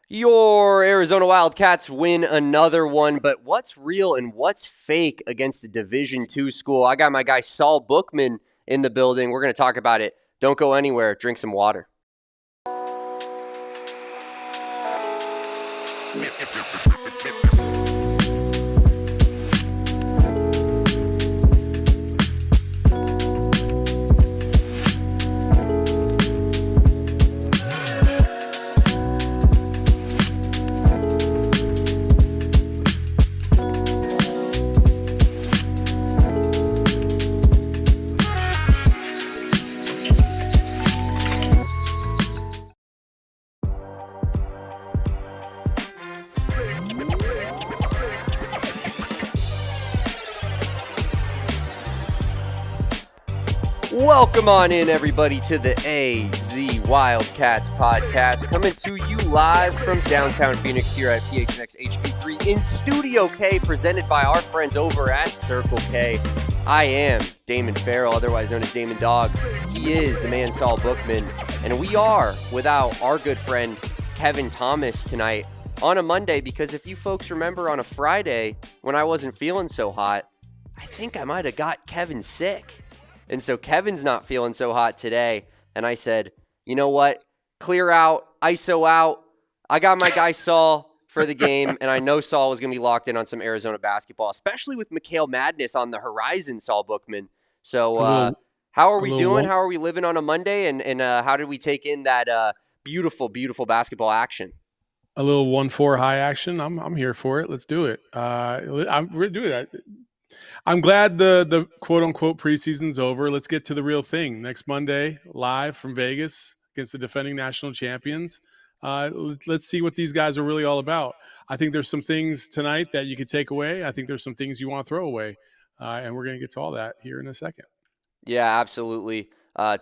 Your Arizona Wildcats win another one, but what's real and what's fake against a Division II school? I got my guy Saul Bookman in the building. We're going to talk about it. Don't go anywhere. Drink some water. Welcome on in, everybody, to the AZ Wildcats podcast, coming to you live from downtown Phoenix here at PHNX HQ3 in Studio K, presented by our friends over at Circle K. I am Damon Fairall, otherwise known as Damon Dog. He is the man Saul Bookman, and we are without our good friend Kevin Thomas tonight on a Monday, because if you folks remember on a Friday when I wasn't feeling so hot, I think I might have got Kevin sick. And so Kevin's not feeling so hot today. And I said, you know what? Clear out, ISO out. I got my guy Saul for the game, and I know Saul was going to be locked in on some Arizona basketball, especially with McHale Madness on the horizon, Saul Bookman. So how are we doing? How are we living on a Monday? And how did we take in that beautiful, beautiful basketball action? A little 1-4 high action. I'm here for it. Let's do it. We're going to do it. I'm glad the quote-unquote preseason's over. Let's get to the real thing. Next Monday, live from Vegas against the defending national champions. Let's see what these guys are really all about. I think there's some things tonight that you could take away. I think there's some things you want to throw away. And we're going to get to all that here in a second. Yeah, absolutely.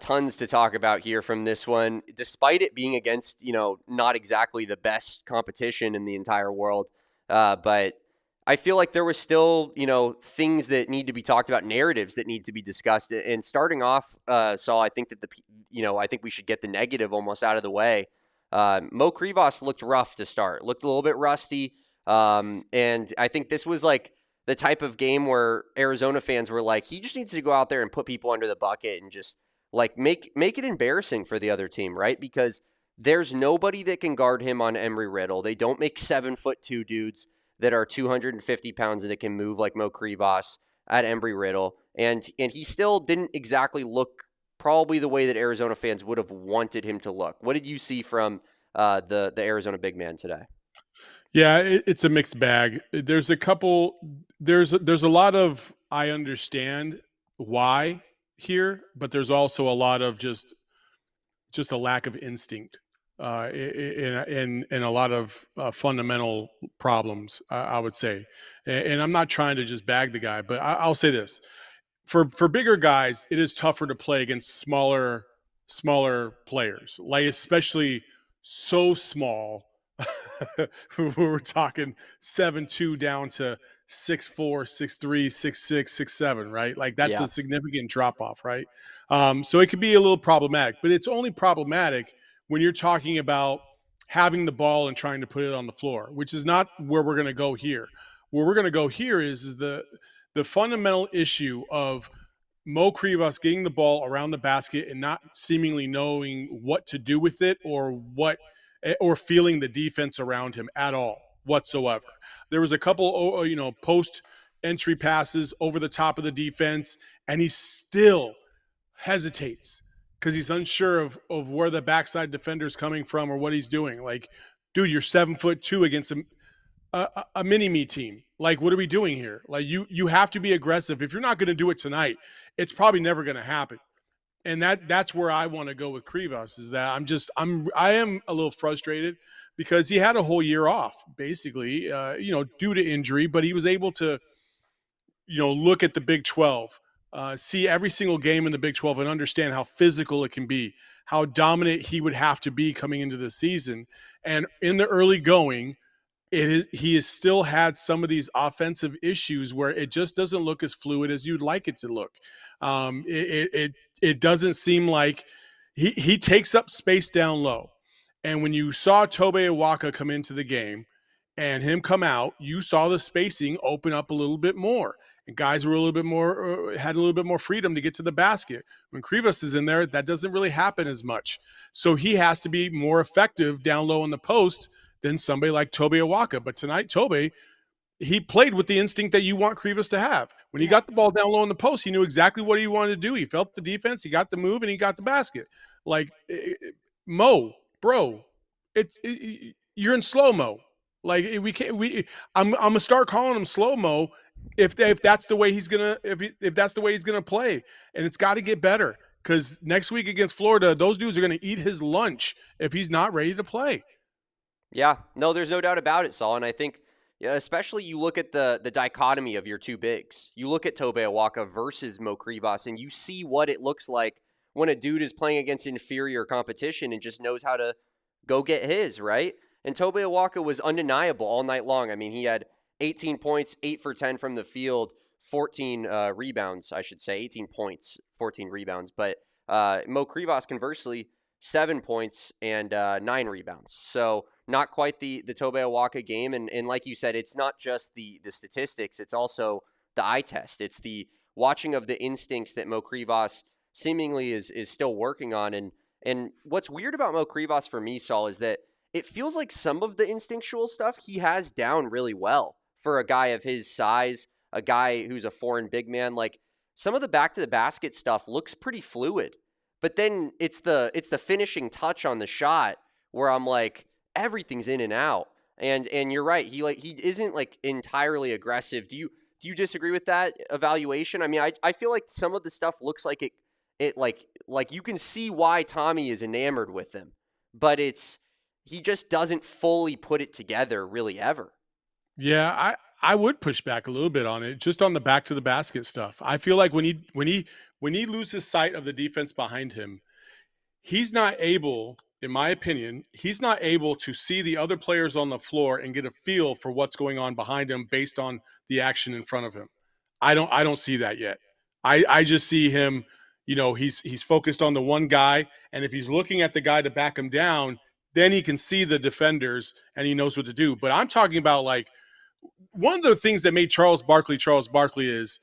Tons to talk about here from this one, despite it being against, not exactly the best competition in the entire world. But I feel like there was still, things that need to be talked about, narratives that need to be discussed. And starting off, Saul, I think that I think we should get the negative almost out of the way. Mo Krivas looked rough to start, looked a little bit rusty. And I think this was like the type of game where Arizona fans were like, he just needs to go out there and put people under the bucket and just like make it embarrassing for the other team, right? Because there's nobody that can guard him on Embry Riddle. They don't make 7'2" dudes that are 250 pounds that can move like Mo Krivas at Embry Riddle. And he still didn't exactly look probably the way that Arizona fans would have wanted him to look. What did you see from the Arizona big man today? Yeah, it's a mixed bag. There's a lot of, I understand why here, but there's also a lot of just a lack of instinct. In a lot of fundamental problems, I would say. And I'm not trying to just bag the guy, but I'll say this. For bigger guys, it is tougher to play against smaller players, like especially so small. We're talking 7'2" down to 6'4", 6'3", 6'6", 6'7", right? Like that's a significant drop off, right? So it could be a little problematic, but it's only problematic when you're talking about having the ball and trying to put it on the floor, which is not where we're going to go here. Where we're going to go here is the fundamental issue of Mo Krivas getting the ball around the basket and not seemingly knowing what to do with it or feeling the defense around him at all whatsoever. There was a couple, post entry passes over the top of the defense, and he still hesitates because he's unsure of where the backside defender is coming from or what he's doing. Like, dude, you're 7'2" against a mini-me team. Like, what are we doing here? Like, you have to be aggressive. If you're not going to do it tonight, it's probably never going to happen. And that's where I want to go with Krivas, is that I am a little frustrated because he had a whole year off, basically, due to injury, but he was able to, look at the Big 12. See every single game in the Big 12 and understand how physical it can be, how dominant he would have to be coming into the season. And in the early going, he has still had some of these offensive issues where it just doesn't look as fluid as you'd like it to look. It doesn't seem like he takes up space down low. And when you saw Tobe Awaka come into the game and him come out, you saw the spacing open up a little bit more. And guys were a little bit more, had a little bit more freedom to get to the basket. When Krivas is in there, that doesn't really happen as much. So he has to be more effective down low in the post than somebody like Tobe Awaka. But tonight, Tobe, he played with the instinct that you want Krivas to have. When he got the ball down low in the post, he knew exactly what he wanted to do. He felt the defense, he got the move, and he got the basket. Like, Mo, bro, you're in slow mo. Like, we can't. I'm gonna start calling him slow mo if that's the way he's gonna if that's the way he's gonna play, and it's got to get better because next week against Florida, those dudes are gonna eat his lunch if he's not ready to play. Yeah, no, there's no doubt about it, Saul. And I think, especially you look at the dichotomy of your two bigs. You look at Tobe Awaka versus Mo Krivas, and you see what it looks like when a dude is playing against inferior competition and just knows how to go get his, right? And Tobe Awaka was undeniable all night long. I mean, he had 18 points, 8 for 10 from the field, 14 rebounds, I should say, 18 points, 14 rebounds. But Mo Krivas, conversely, 7 points and 9 rebounds. So not quite the Tobe Awaka game. And like you said, it's not just the statistics. It's also the eye test. It's the watching of the instincts that Mo Krivas seemingly is still working on. And what's weird about Mo Krivas for me, Saul, is that it feels like some of the instinctual stuff he has down really well for a guy of his size, a guy who's a foreign big man. Like, some of the back to the basket stuff looks pretty fluid. But then it's the finishing touch on the shot where I'm like, everything's in and out. And you're right. He isn't like entirely aggressive. Do you disagree with that evaluation? I mean, I feel like some of the stuff looks like it like you can see why Tommy is enamored with him, but he just doesn't fully put it together really ever. Yeah, I would push back a little bit on it, just on the back to the basket stuff. I feel like when he loses sight of the defense behind him, he's not able, in my opinion, he's not able to see the other players on the floor and get a feel for what's going on behind him based on the action in front of him. I don't see that yet. I just see him, he's focused on the one guy, and if he's looking at the guy to back him down, then he can see the defenders and he knows what to do. But I'm talking about, like, one of the things that made Charles Barkley is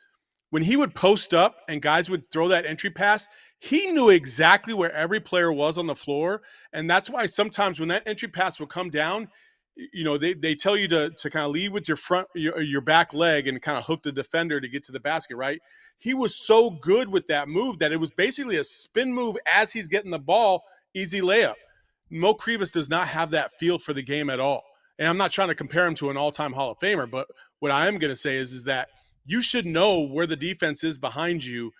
when he would post up and guys would throw that entry pass, he knew exactly where every player was on the floor. And that's why sometimes when that entry pass would come down, they tell you to kind of lead with your back leg and kind of hook the defender to get to the basket, right? He was so good with that move that it was basically a spin move as he's getting the ball, easy layup. Mo Krivas does not have that feel for the game at all. And I'm not trying to compare him to an all-time Hall of Famer, but what I am going to say is that you should know where the defense is behind you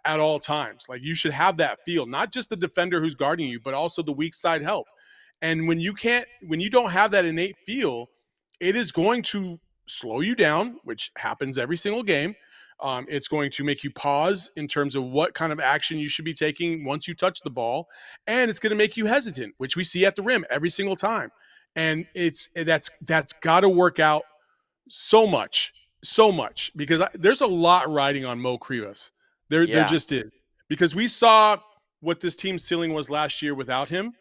at all times. Like, you should have that feel, not just the defender who's guarding you, but also the weak side help. And when you don't have that innate feel, it is going to slow you down, which happens every single game. It's going to make you pause in terms of what kind of action you should be taking once you touch the ball. And it's going to make you hesitant, which we see at the rim every single time. And that's got to work out so much because there's a lot riding on Mo Krivas. There just is, because we saw what this team's ceiling was last year without him.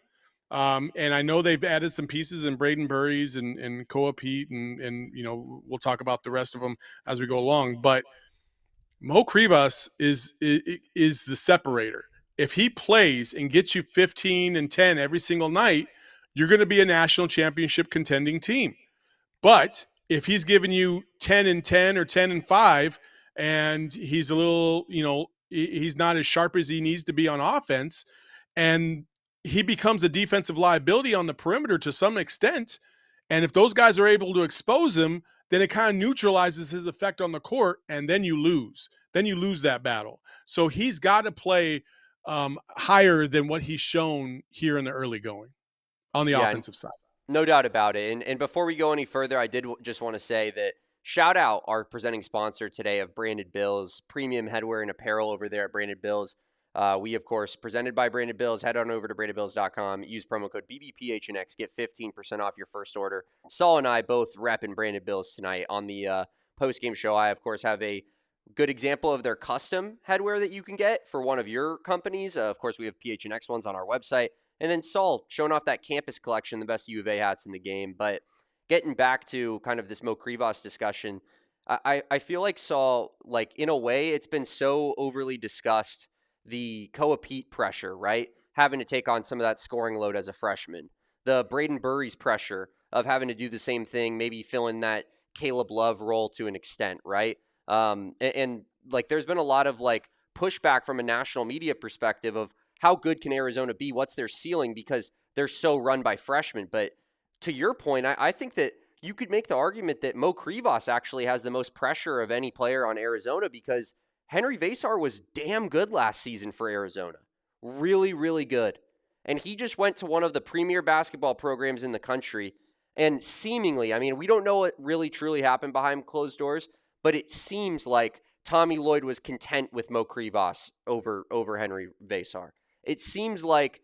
And I know they've added some pieces in Braden Burries and Koa Pete, and we'll talk about the rest of them as we go along. But Mo Krivas is the separator. If he plays and gets you 15 and 10 every single night, you're going to be a national championship contending team. But if he's giving you 10 and 10 or 10 and 5, and he's a little, he's not as sharp as he needs to be on offense, and he becomes a defensive liability on the perimeter to some extent, and if those guys are able to expose him, then it kind of neutralizes his effect on the court, and then you lose. Then you lose that battle. So he's got to play higher than what he's shown here in the early going on the offensive side. No doubt about it. And before we go any further, I did just want to say that shout out our presenting sponsor today of Branded Bills, premium headwear and apparel over there at Branded Bills. We, of course, presented by Branded Bills. Head on over to brandedbills.com. Use promo code BBPHNX. Get 15% off your first order. Saul and I both repping Branded Bills tonight on the post-game show. I, of course, have a good example of their custom headwear that you can get for one of your companies. Of course, we have PHNX ones on our website. And then Saul showing off that campus collection, the best U of A hats in the game. But getting back to kind of this Mo Krivas discussion, I feel like Saul, like in a way, it's been so overly discussed, the Pete pressure, right? Having to take on some of that scoring load as a freshman. The Braden Burry's pressure of having to do the same thing, maybe fill in that Caleb Love role to an extent, right? And like there's been a lot of like pushback from a national media perspective of how good can Arizona be? What's their ceiling? Because they're so run by freshmen. But to your point, I think that you could make the argument that Mo Krivas actually has the most pressure of any player on Arizona because Henry Vasar was damn good last season for Arizona. Really, really good. And he just went to one of the premier basketball programs in the country. And seemingly, I mean, we don't know what really truly happened behind closed doors, but it seems like Tommy Lloyd was content with Mo Krivas over Henry Vasar. It seems like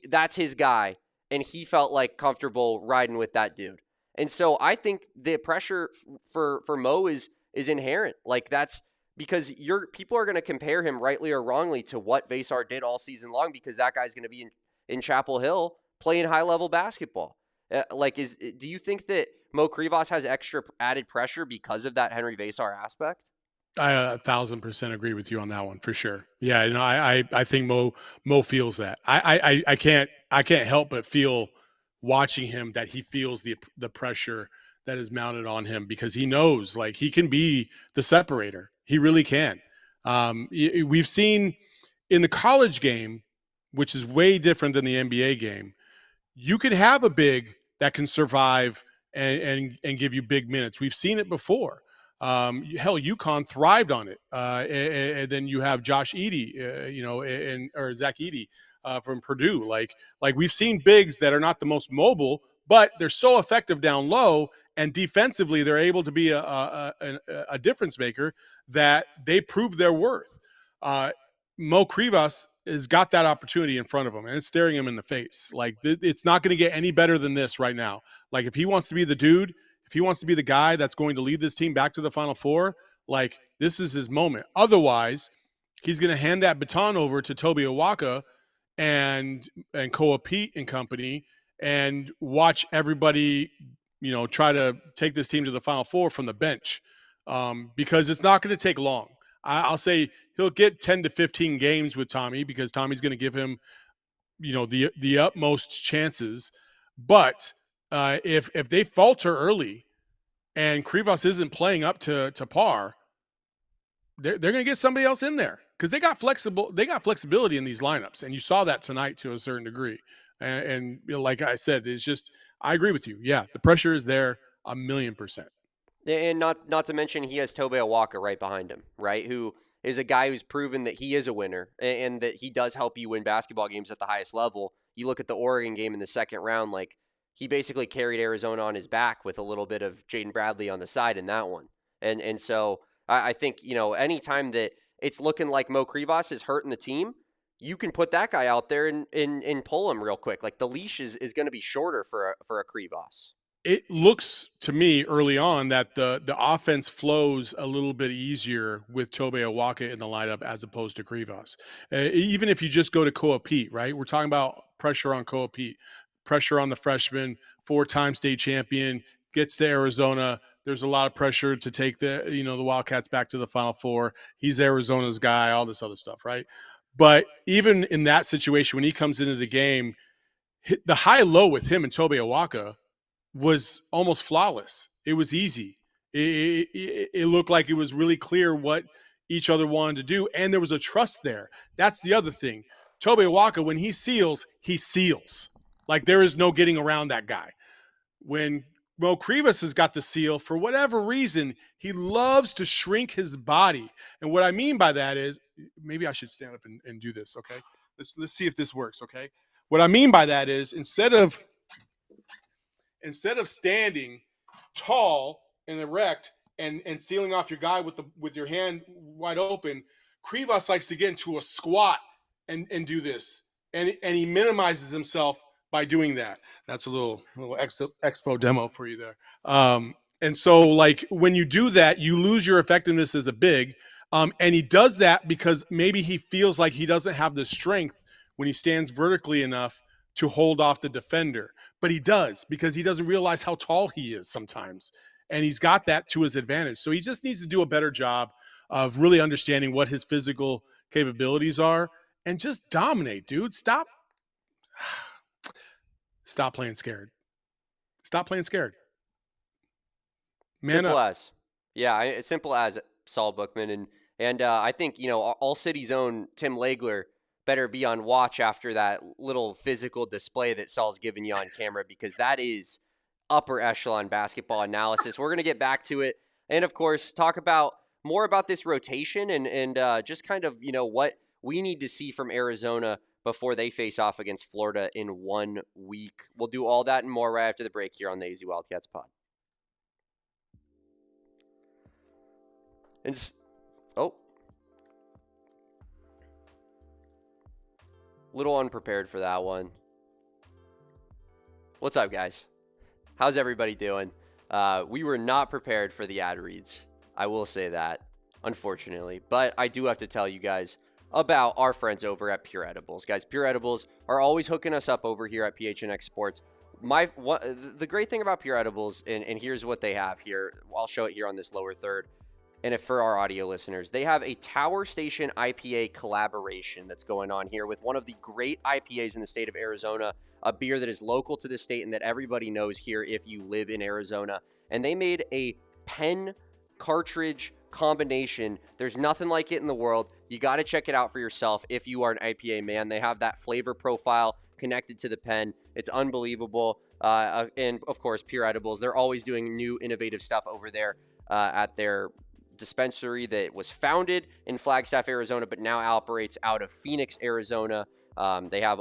that's his guy, and he felt like comfortable riding with that dude. And so I think the pressure for Mo is inherent. Like that's because people are going to compare him rightly or wrongly to what Vasar did all season long because that guy's going to be in Chapel Hill playing high level basketball. Do you think that Mo Krivas has extra added pressure because of that Henry Vasar aspect? I 1,000% agree with you on that one for sure. Yeah, I think Mo feels that. I can't help but feel watching him that he feels the pressure that is mounted on him because he knows like he can be the separator. He really can. We've seen in the college game, which is way different than the NBA game. You can have a big that can survive and give you big minutes. We've seen it before. Hell, UConn thrived on it. And then you have Josh Edey, or Zach Edey from Purdue. Like we've seen bigs that are not the most mobile, but they're so effective down low, and defensively they're able to be a difference maker that they prove their worth. Mo Krivas has got that opportunity in front of him, and it's staring him in the face. Like it's not going to get any better than this right now. Like if he wants to be the dude, if he wants to be the guy that's going to lead this team back to the Final Four, like this is his moment. Otherwise, he's going to hand that baton over to Tobe Awaka and Koa Pete and company and watch everybody, try to take this team to the Final Four from the bench because it's not going to take long. I'll say he'll get 10 to 15 games with Tommy because Tommy's going to give him, the utmost chances. But if they falter early and Krivas isn't playing up to par, they're going to get somebody else in there because they got flexibility in these lineups, and you saw that tonight to a certain degree. And like I said, it's just I agree with you. Yeah, the pressure is there 1,000,000%. And not to mention he has Tobe Awaka right behind him, right? Who is a guy who's proven that he is a winner and that he does help you win basketball games at the highest level. You look at the Oregon game in the second round, like he basically carried Arizona on his back with a little bit of Jaden Bradley on the side in that one. And so I think, anytime that it's looking like Mo Krivas is hurting the team, you can put that guy out there and pull him real quick. Like the leash is going to be shorter for a Krivas. It looks to me early on that the offense flows a little bit easier with Tobe Awaka in the lineup as opposed to Krivas. Even if you just go to Koa Pete, right? We're talking about pressure on Koa Pete, pressure on the freshman, 4-time state champion, gets to Arizona. There's a lot of pressure to take the Wildcats back to the Final Four. He's Arizona's guy, all this other stuff, right? But even in that situation, when he comes into the game, the high-low with him and Tobe Awaka was almost flawless. It was easy. It looked like it was really clear what each other wanted to do, and there was a trust there. That's the other thing. Tobe Awaka, when he seals, he seals. Like there is no getting around that guy. When Mo Krivas has got the seal, for whatever reason, he loves to shrink his body. And what I mean by that is, maybe I should stand up and do this, okay? Let's see if this works, okay? What I mean by that is instead of standing tall and erect and sealing off your guy with your hand wide open, Krivas likes to get into a squat and do this. And he minimizes himself by doing that. That's a little expo demo for you there. And so like when you do that, you lose your effectiveness as a big. And he does that because maybe he feels like he doesn't have the strength when he stands vertically enough to hold off the defender, but he does because he doesn't realize how tall he is sometimes. And he's got that to his advantage. So he just needs to do a better job of really understanding what his physical capabilities are and just dominate, dude. Stop playing scared. Stop playing scared. Man Simple up. as. Yeah, simple as Saul Bookman. And I think, All City's own Tim Legler better be on watch after that little physical display that Saul's given you on camera, because that is upper echelon basketball analysis. We're going to get back to it. And, of course, talk about more about this rotation and just kind of, what we need to see from Arizona before they face off against Florida in 1 week. We'll do all that and more right after the break here on the AZ Wildcats pod. Little unprepared for that one. What's up, guys? How's everybody doing? We were not prepared for the ad reads. I will say that, unfortunately. But I do have to tell you guys about our friends over at Pure Edibles. Guys, Pure Edibles are always hooking us up over here at PHNX Sports. The great thing about Pure Edibles, and here's what they have here. I'll show it here on this lower third. And if for our audio listeners, they have a Tower Station IPA collaboration that's going on here with one of the great IPAs in the state of Arizona, a beer that is local to the state and that everybody knows here if you live in Arizona. And they made a pen cartridge combination. There's nothing like it in the world. You got to check it out for yourself if you are an IPA man. They have that flavor profile connected to the pen. It's unbelievable. And of course, Pure Edibles, they're always doing new innovative stuff over there at their dispensary that was founded in Flagstaff, Arizona, but now operates out of Phoenix, Arizona. They have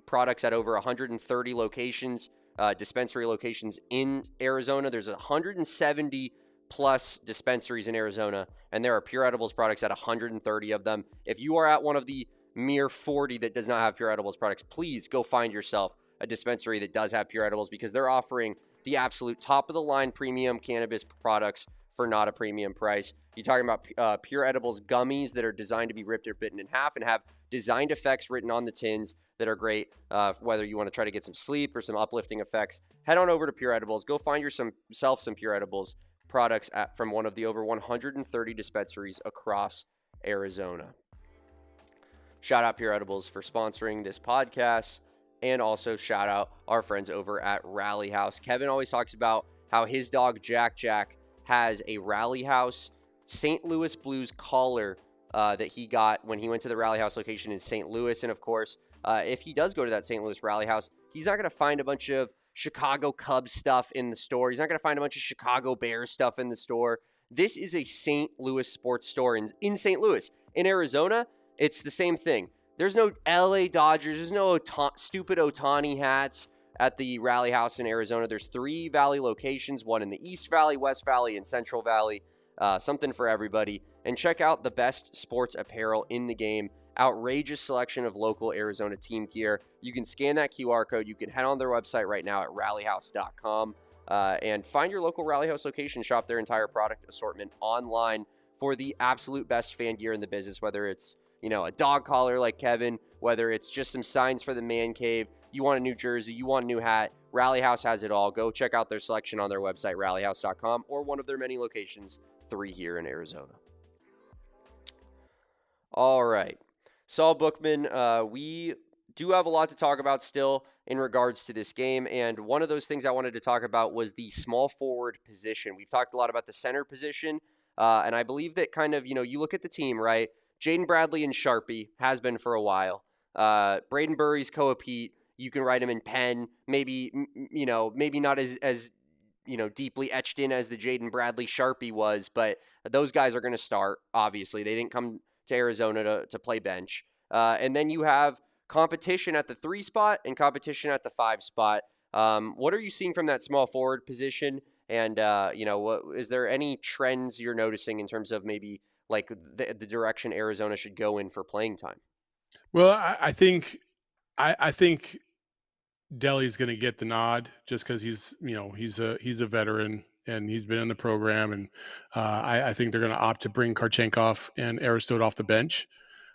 products at over 130 locations, dispensary locations in Arizona. There's 170 plus dispensaries in Arizona, and there are Pure Edibles products at 130 of them. If you are at one of the mere 40 that does not have Pure Edibles products, please go find yourself a dispensary that does have Pure Edibles, because they're offering the absolute top of the line premium cannabis products for not a premium price. You're talking about Pure Edibles gummies that are designed to be ripped or bitten in half and have designed effects written on the tins that are great, whether you want to try to get some sleep or some uplifting effects. Head on over to Pure Edibles. Go find yourself some Pure Edibles products from one of the over 130 dispensaries across Arizona. Shout out Pure Edibles for sponsoring this podcast, and also shout out our friends over at Rally House. Kevin always talks about how his dog Jack has a Rally House St. Louis Blues collar that he got when he went to the Rally House location in St. Louis. And of course, if he does go to that St. Louis Rally House, he's not going to find a bunch of Chicago Cubs stuff in the store. He's not going to find a bunch of Chicago Bears stuff in the store. This is a St. Louis sports store in St. Louis. In Arizona, it's the same thing. There's no LA Dodgers. There's no stupid Ohtani hats at the Rally House in Arizona. There's 3 Valley locations, one in the East Valley, West Valley, and Central Valley. Something for everybody. And check out the best sports apparel in the game. Outrageous selection of local Arizona team gear. You can scan that QR code. You can head on their website right now at rallyhouse.com and find your local Rally House location. Shop their entire product assortment online for the absolute best fan gear in the business, whether it's a dog collar like Kevin, whether it's just some signs for the man cave, you want a new jersey, you want a new hat, Rally House has it all. Go check out their selection on their website, rallyhouse.com, or one of their many locations, 3 here in Arizona. All right. Saul Bookman, we do have a lot to talk about still in regards to this game, and one of those things I wanted to talk about was the small forward position. We've talked a lot about the center position, and I believe that kind of, you look at the team, right? Jaden Bradley and Sharpie has been for a while. Braden Burry's co-peat. You can write him in pen, maybe not as deeply etched in as the Jaden Bradley Sharpie was, but those guys are going to start, obviously. They didn't come to Arizona to play bench. And then you have competition at the 3 spot and competition at the 5 spot. What are you seeing from that small forward position? And, is there any trends you're noticing in terms of maybe like the direction Arizona should go in for playing time? Well, I think Delhi's going to get the nod just because he's a veteran and he's been in the program, and I think they're going to opt to bring Kharchenkov and Aristote off the bench.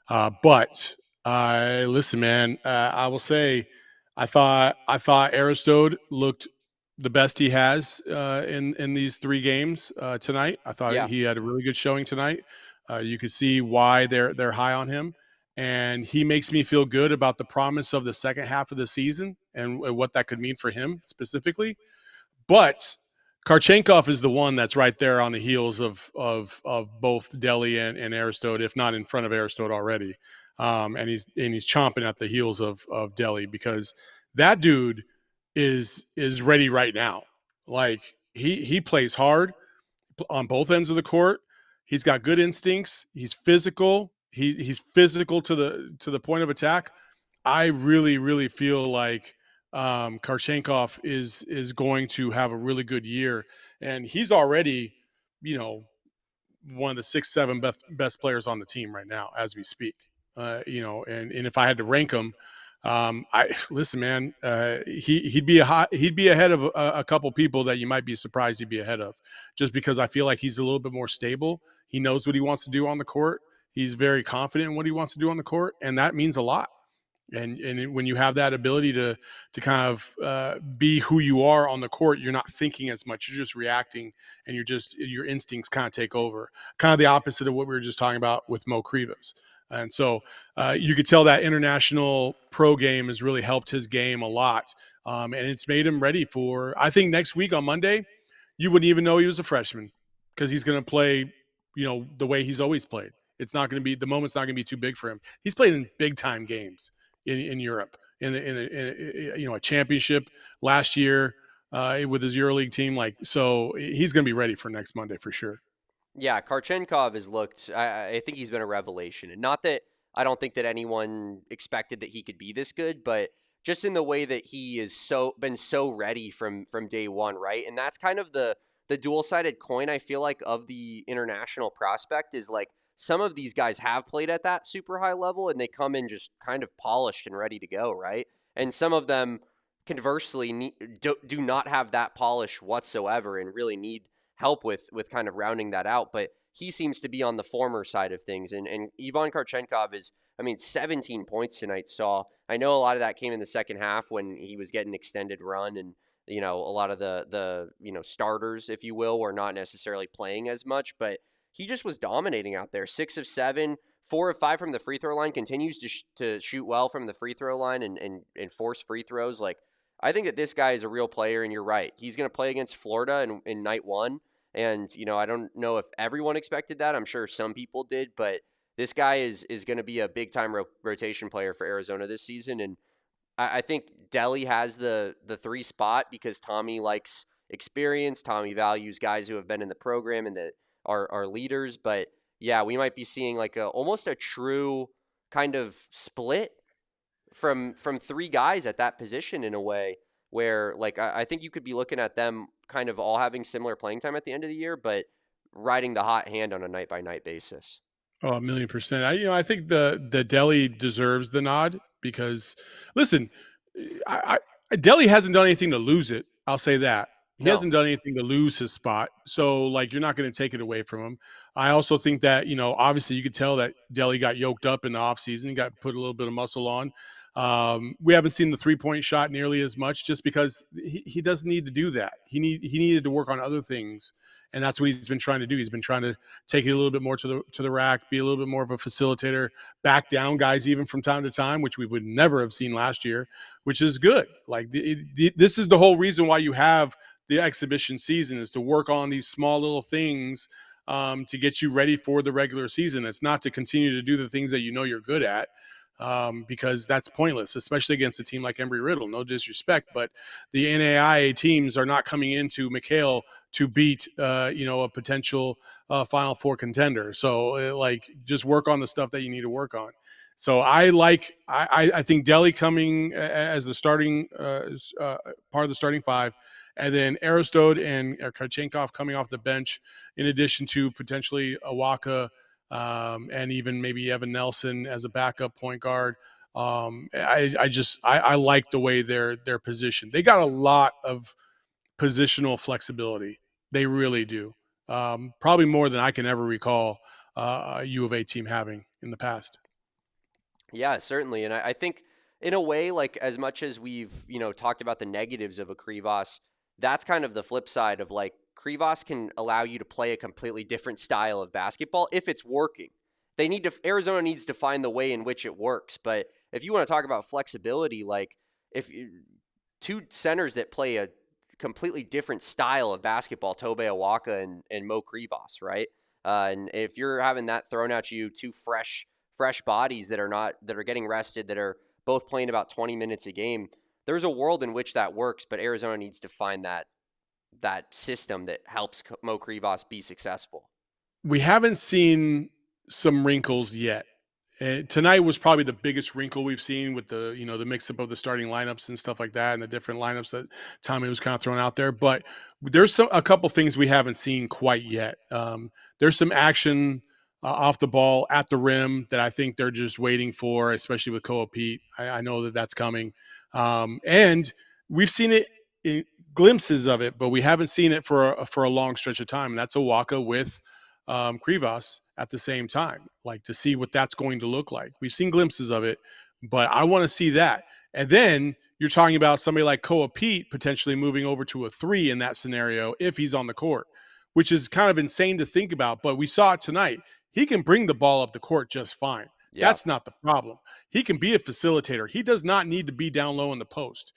But Listen, man. I will say, I thought Aristode looked the best he has in these 3 games tonight. I thought Yeah. he had a really good showing tonight. You could see why they're high on him, and he makes me feel good about the promise of the second half of the season and what that could mean for him specifically. But Kharchenkov is the one that's right there on the heels of both Delhi and Aristode, if not in front of Aristode already. And he's chomping at the heels of Delhi because that dude is ready right now. Like he plays hard on both ends of the court. He's got good instincts. He's physical. He's physical to the point of attack. I really, really feel like Kharchenkov is going to have a really good year, and he's already, you know, one of the 6, 7 best players on the team right now as we speak. And if I had to rank him, I listen, man. He'd be ahead of a couple people that you might be surprised he'd be ahead of, just because I feel like he's a little bit more stable. He knows what he wants to do on the court. He's very confident in what he wants to do on the court, and that means a lot. And when you have that ability to kind of be who you are on the court, you're not thinking as much. You're just reacting, and your instincts kind of take over. Kind of the opposite of what we were just talking about with Mo Krivas. And so you could tell that international pro game has really helped his game a lot, and it's made him ready for. I think next week on Monday, you wouldn't even know he was a freshman because he's going to play, the way he's always played. It's not going to be the moment's not going to be too big for him. He's played in big time games in Europe in a championship last year with his EuroLeague team. Like, so he's going to be ready for next Monday for sure. Yeah, Kharchenkov has looked. I think he's been a revelation, and not that I don't think that anyone expected that he could be this good, but just in the way that he is been so ready from day one, right? And that's kind of the dual sided coin. I feel like of the international prospect is like some of these guys have played at that super high level, and they come in just kind of polished and ready to go, right? And some of them, conversely, do not have that polish whatsoever, and really need help with kind of rounding that out. But he seems to be on the former side of things. And Ivan Kharchenkov is, I mean, 17 points tonight, Saul. I know a lot of that came in the second half when he was getting extended run, and a lot of the starters, if you will, were not necessarily playing as much, but he just was dominating out there. 6 of 7, 4 of 5 from the free throw line, continues to shoot well from the free throw line and force free throws. Like, I think that this guy is a real player, and you're right. He's going to play against Florida in night one. And, I don't know if everyone expected that. I'm sure some people did, but this guy is going to be a big time rotation player for Arizona this season. And I think Delhi has the 3 spot because Tommy likes experience. Tommy values guys who have been in the program and that are leaders. But yeah, we might be seeing like almost a true kind of split from 3 guys at that position in a way where, like, I think you could be looking at them kind of all having similar playing time at the end of the year, but riding the hot hand on a night by night basis. Oh, 1,000,000%. I think the Delhi deserves the nod because, listen, Delhi hasn't done anything to lose it. I'll say that he No. hasn't done anything to lose his spot. So, like, you're not going to take it away from him. I also think that obviously you could tell that Delhi got yoked up in the offseason, got put a little bit of muscle on. We haven't seen the 3-point shot nearly as much, just because he doesn't need to do that. He needed to work on other things, and that's what he's been trying to do. He's been trying to take it a little bit more to the rack, be a little bit more of a facilitator, back down guys even from time to time, which we would never have seen last year, which is good. Like, this is the whole reason why you have the exhibition season, is to work on these small little things to get you ready for the regular season. It's not to continue to do the things that you're good at, because that's pointless, especially against a team like Embry Riddle. No disrespect, but the NAIA teams are not coming into McHale to beat a potential Final Four contender. So just work on the stuff that you need to work on. So I think Delhi coming as the starting part of the starting 5, and then Aristode and Kharchenkov coming off the bench, in addition to potentially Awaka, and even maybe Evan Nelson as a backup point guard. I like the way they're positioned. They got a lot of positional flexibility. They really do. Probably more than I can ever recall a U of A team having in the past. Yeah, certainly. And I think in a way, like as much as we've, talked about the negatives of a Krivas, that's kind of the flip side of like Krivas can allow you to play a completely different style of basketball if it's working. Arizona needs to find the way in which it works. But if you want to talk about flexibility, like if two centers that play a completely different style of basketball, Tobe Awaka and Mo Krivas, right? And if you're having that thrown at you, two fresh bodies that are getting rested, that are both playing about 20 minutes a game, there's a world in which that works, but Arizona needs to find that system that helps Mo Krivas be successful. We haven't seen some wrinkles yet. Tonight was probably the biggest wrinkle we've seen with the mix up of the starting lineups and stuff like that, and the different lineups that Tommy was kind of throwing out there. But there's a couple things we haven't seen quite yet. There's some action off the ball at the rim that I think they're just waiting for, especially with Koa Pete. I know that that's coming, and we've seen it in glimpses of it, but we haven't seen it for a long stretch of time. And that's Awaka with Krivas at the same time, like to see what that's going to look like. We've seen glimpses of it, but I want to see that. And then you're talking about somebody like Koa Pete potentially moving over to a 3 in that scenario if he's on the court, which is kind of insane to think about. But we saw it tonight. He can bring the ball up the court just fine. Yeah. That's not the problem. He can be a facilitator. He does not need to be down low in the post.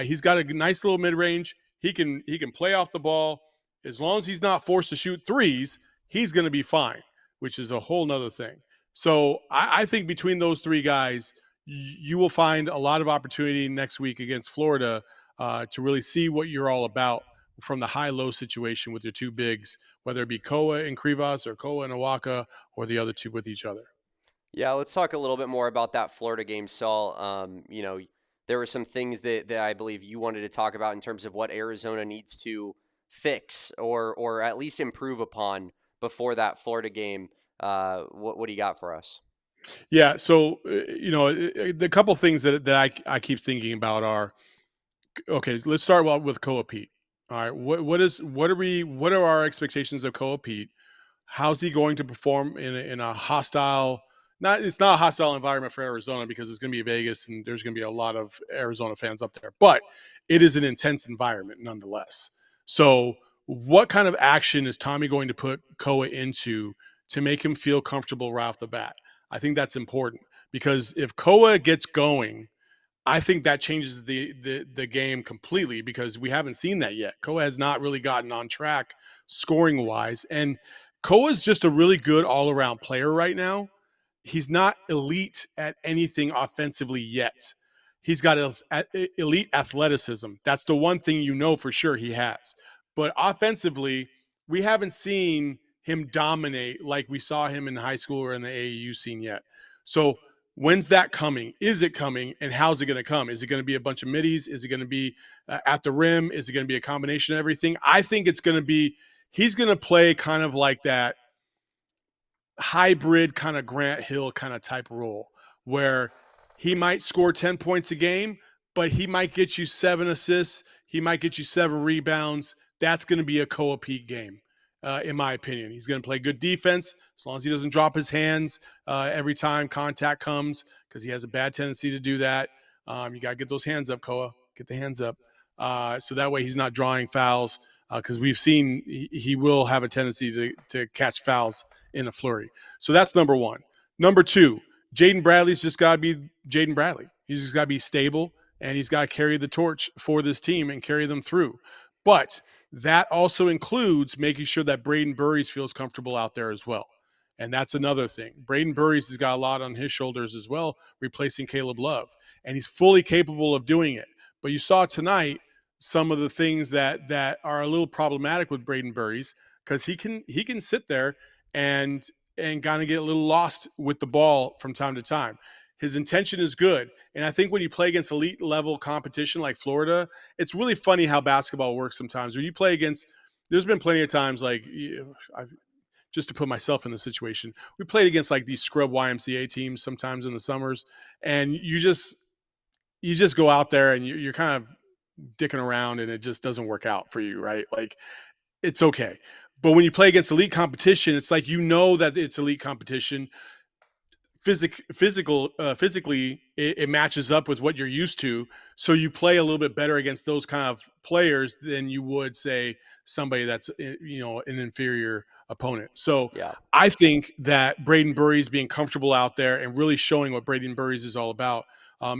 He's got a nice little mid range. He can play off the ball as long as he's not forced to shoot threes. He's going to be fine, which is a whole nother thing. So I think between those three guys, you will find a lot of opportunity next week against Florida to really see what you're all about from the high-low situation with your two bigs, whether it be Koa and Krivas or Koa and Awaka or the other two with each other. Yeah, let's talk a little bit more about that Florida game, Saul. There were some things that I believe you wanted to talk about in terms of what Arizona needs to fix or at least improve upon before that Florida game. What do you got for us? Yeah, so the couple things that I keep thinking about are okay. Let's start with Koa Pete. All right, what are our expectations of Koa Pete? How's he going to perform in a hostile? It's not a hostile environment for Arizona because it's going to be Vegas and there's going to be a lot of Arizona fans up there, but it is an intense environment nonetheless. So, what kind of action is Tommy going to put Koa into to make him feel comfortable right off the bat? I think that's important because if Koa gets going, I think that changes the game completely because we haven't seen that yet. Koa has not really gotten on track scoring wise, and Koa is just a really good all around player right now. He's not elite at anything offensively yet. He's got elite athleticism. That's the one thing you know for sure he has. But offensively, we haven't seen him dominate like we saw him in high school or in the AAU scene yet. So when's that coming? Is it coming? And how's it going to come? Is it going to be a bunch of middies? Is it going to be at the rim? Is it going to be a combination of everything? I think it's going to be, he's going to play kind of like that hybrid kind of Grant Hill kind of type role where he might score 10 points a game, but he might get you 7 assists. He might get you 7 rebounds. That's going to be a Koa Pete game, in my opinion. He's going to play good defense as long as he doesn't drop his hands every time contact comes because he has a bad tendency to do that. You got to get those hands up, Koa. Get the hands up. So that way he's not drawing fouls because we've seen he will have a tendency to catch fouls in a flurry. So that's number one. Number two, Jaden Bradley's just got to be Jaden Bradley. He's just got to be stable, and he's got to carry the torch for this team and carry them through. But that also includes making sure that Braden Burries feels comfortable out there as well. And that's another thing. Braden Burries has got a lot on his shoulders as well, replacing Caleb Love. And he's fully capable of doing it. But you saw tonight some of the things that are a little problematic with Braden Burries because he can sit there and kind of get a little lost with the ball from time to time. His intention is good. And I think when you play against elite level competition like Florida, it's really funny how basketball works sometimes. When you play against, there's been plenty of times like, just to put myself in the situation, we played against like these scrub YMCA teams sometimes in the summers, and you just go out there and you're kind of dicking around and it just doesn't work out for you, right? Like it's okay. But when you play against elite competition, it's like, that it's elite competition. physically, it matches up with what you're used to. So you play a little bit better against those kind of players than you would say somebody that's an inferior opponent. So Yeah. I think that Braden Burries being comfortable out there and really showing what Braden Burries is all about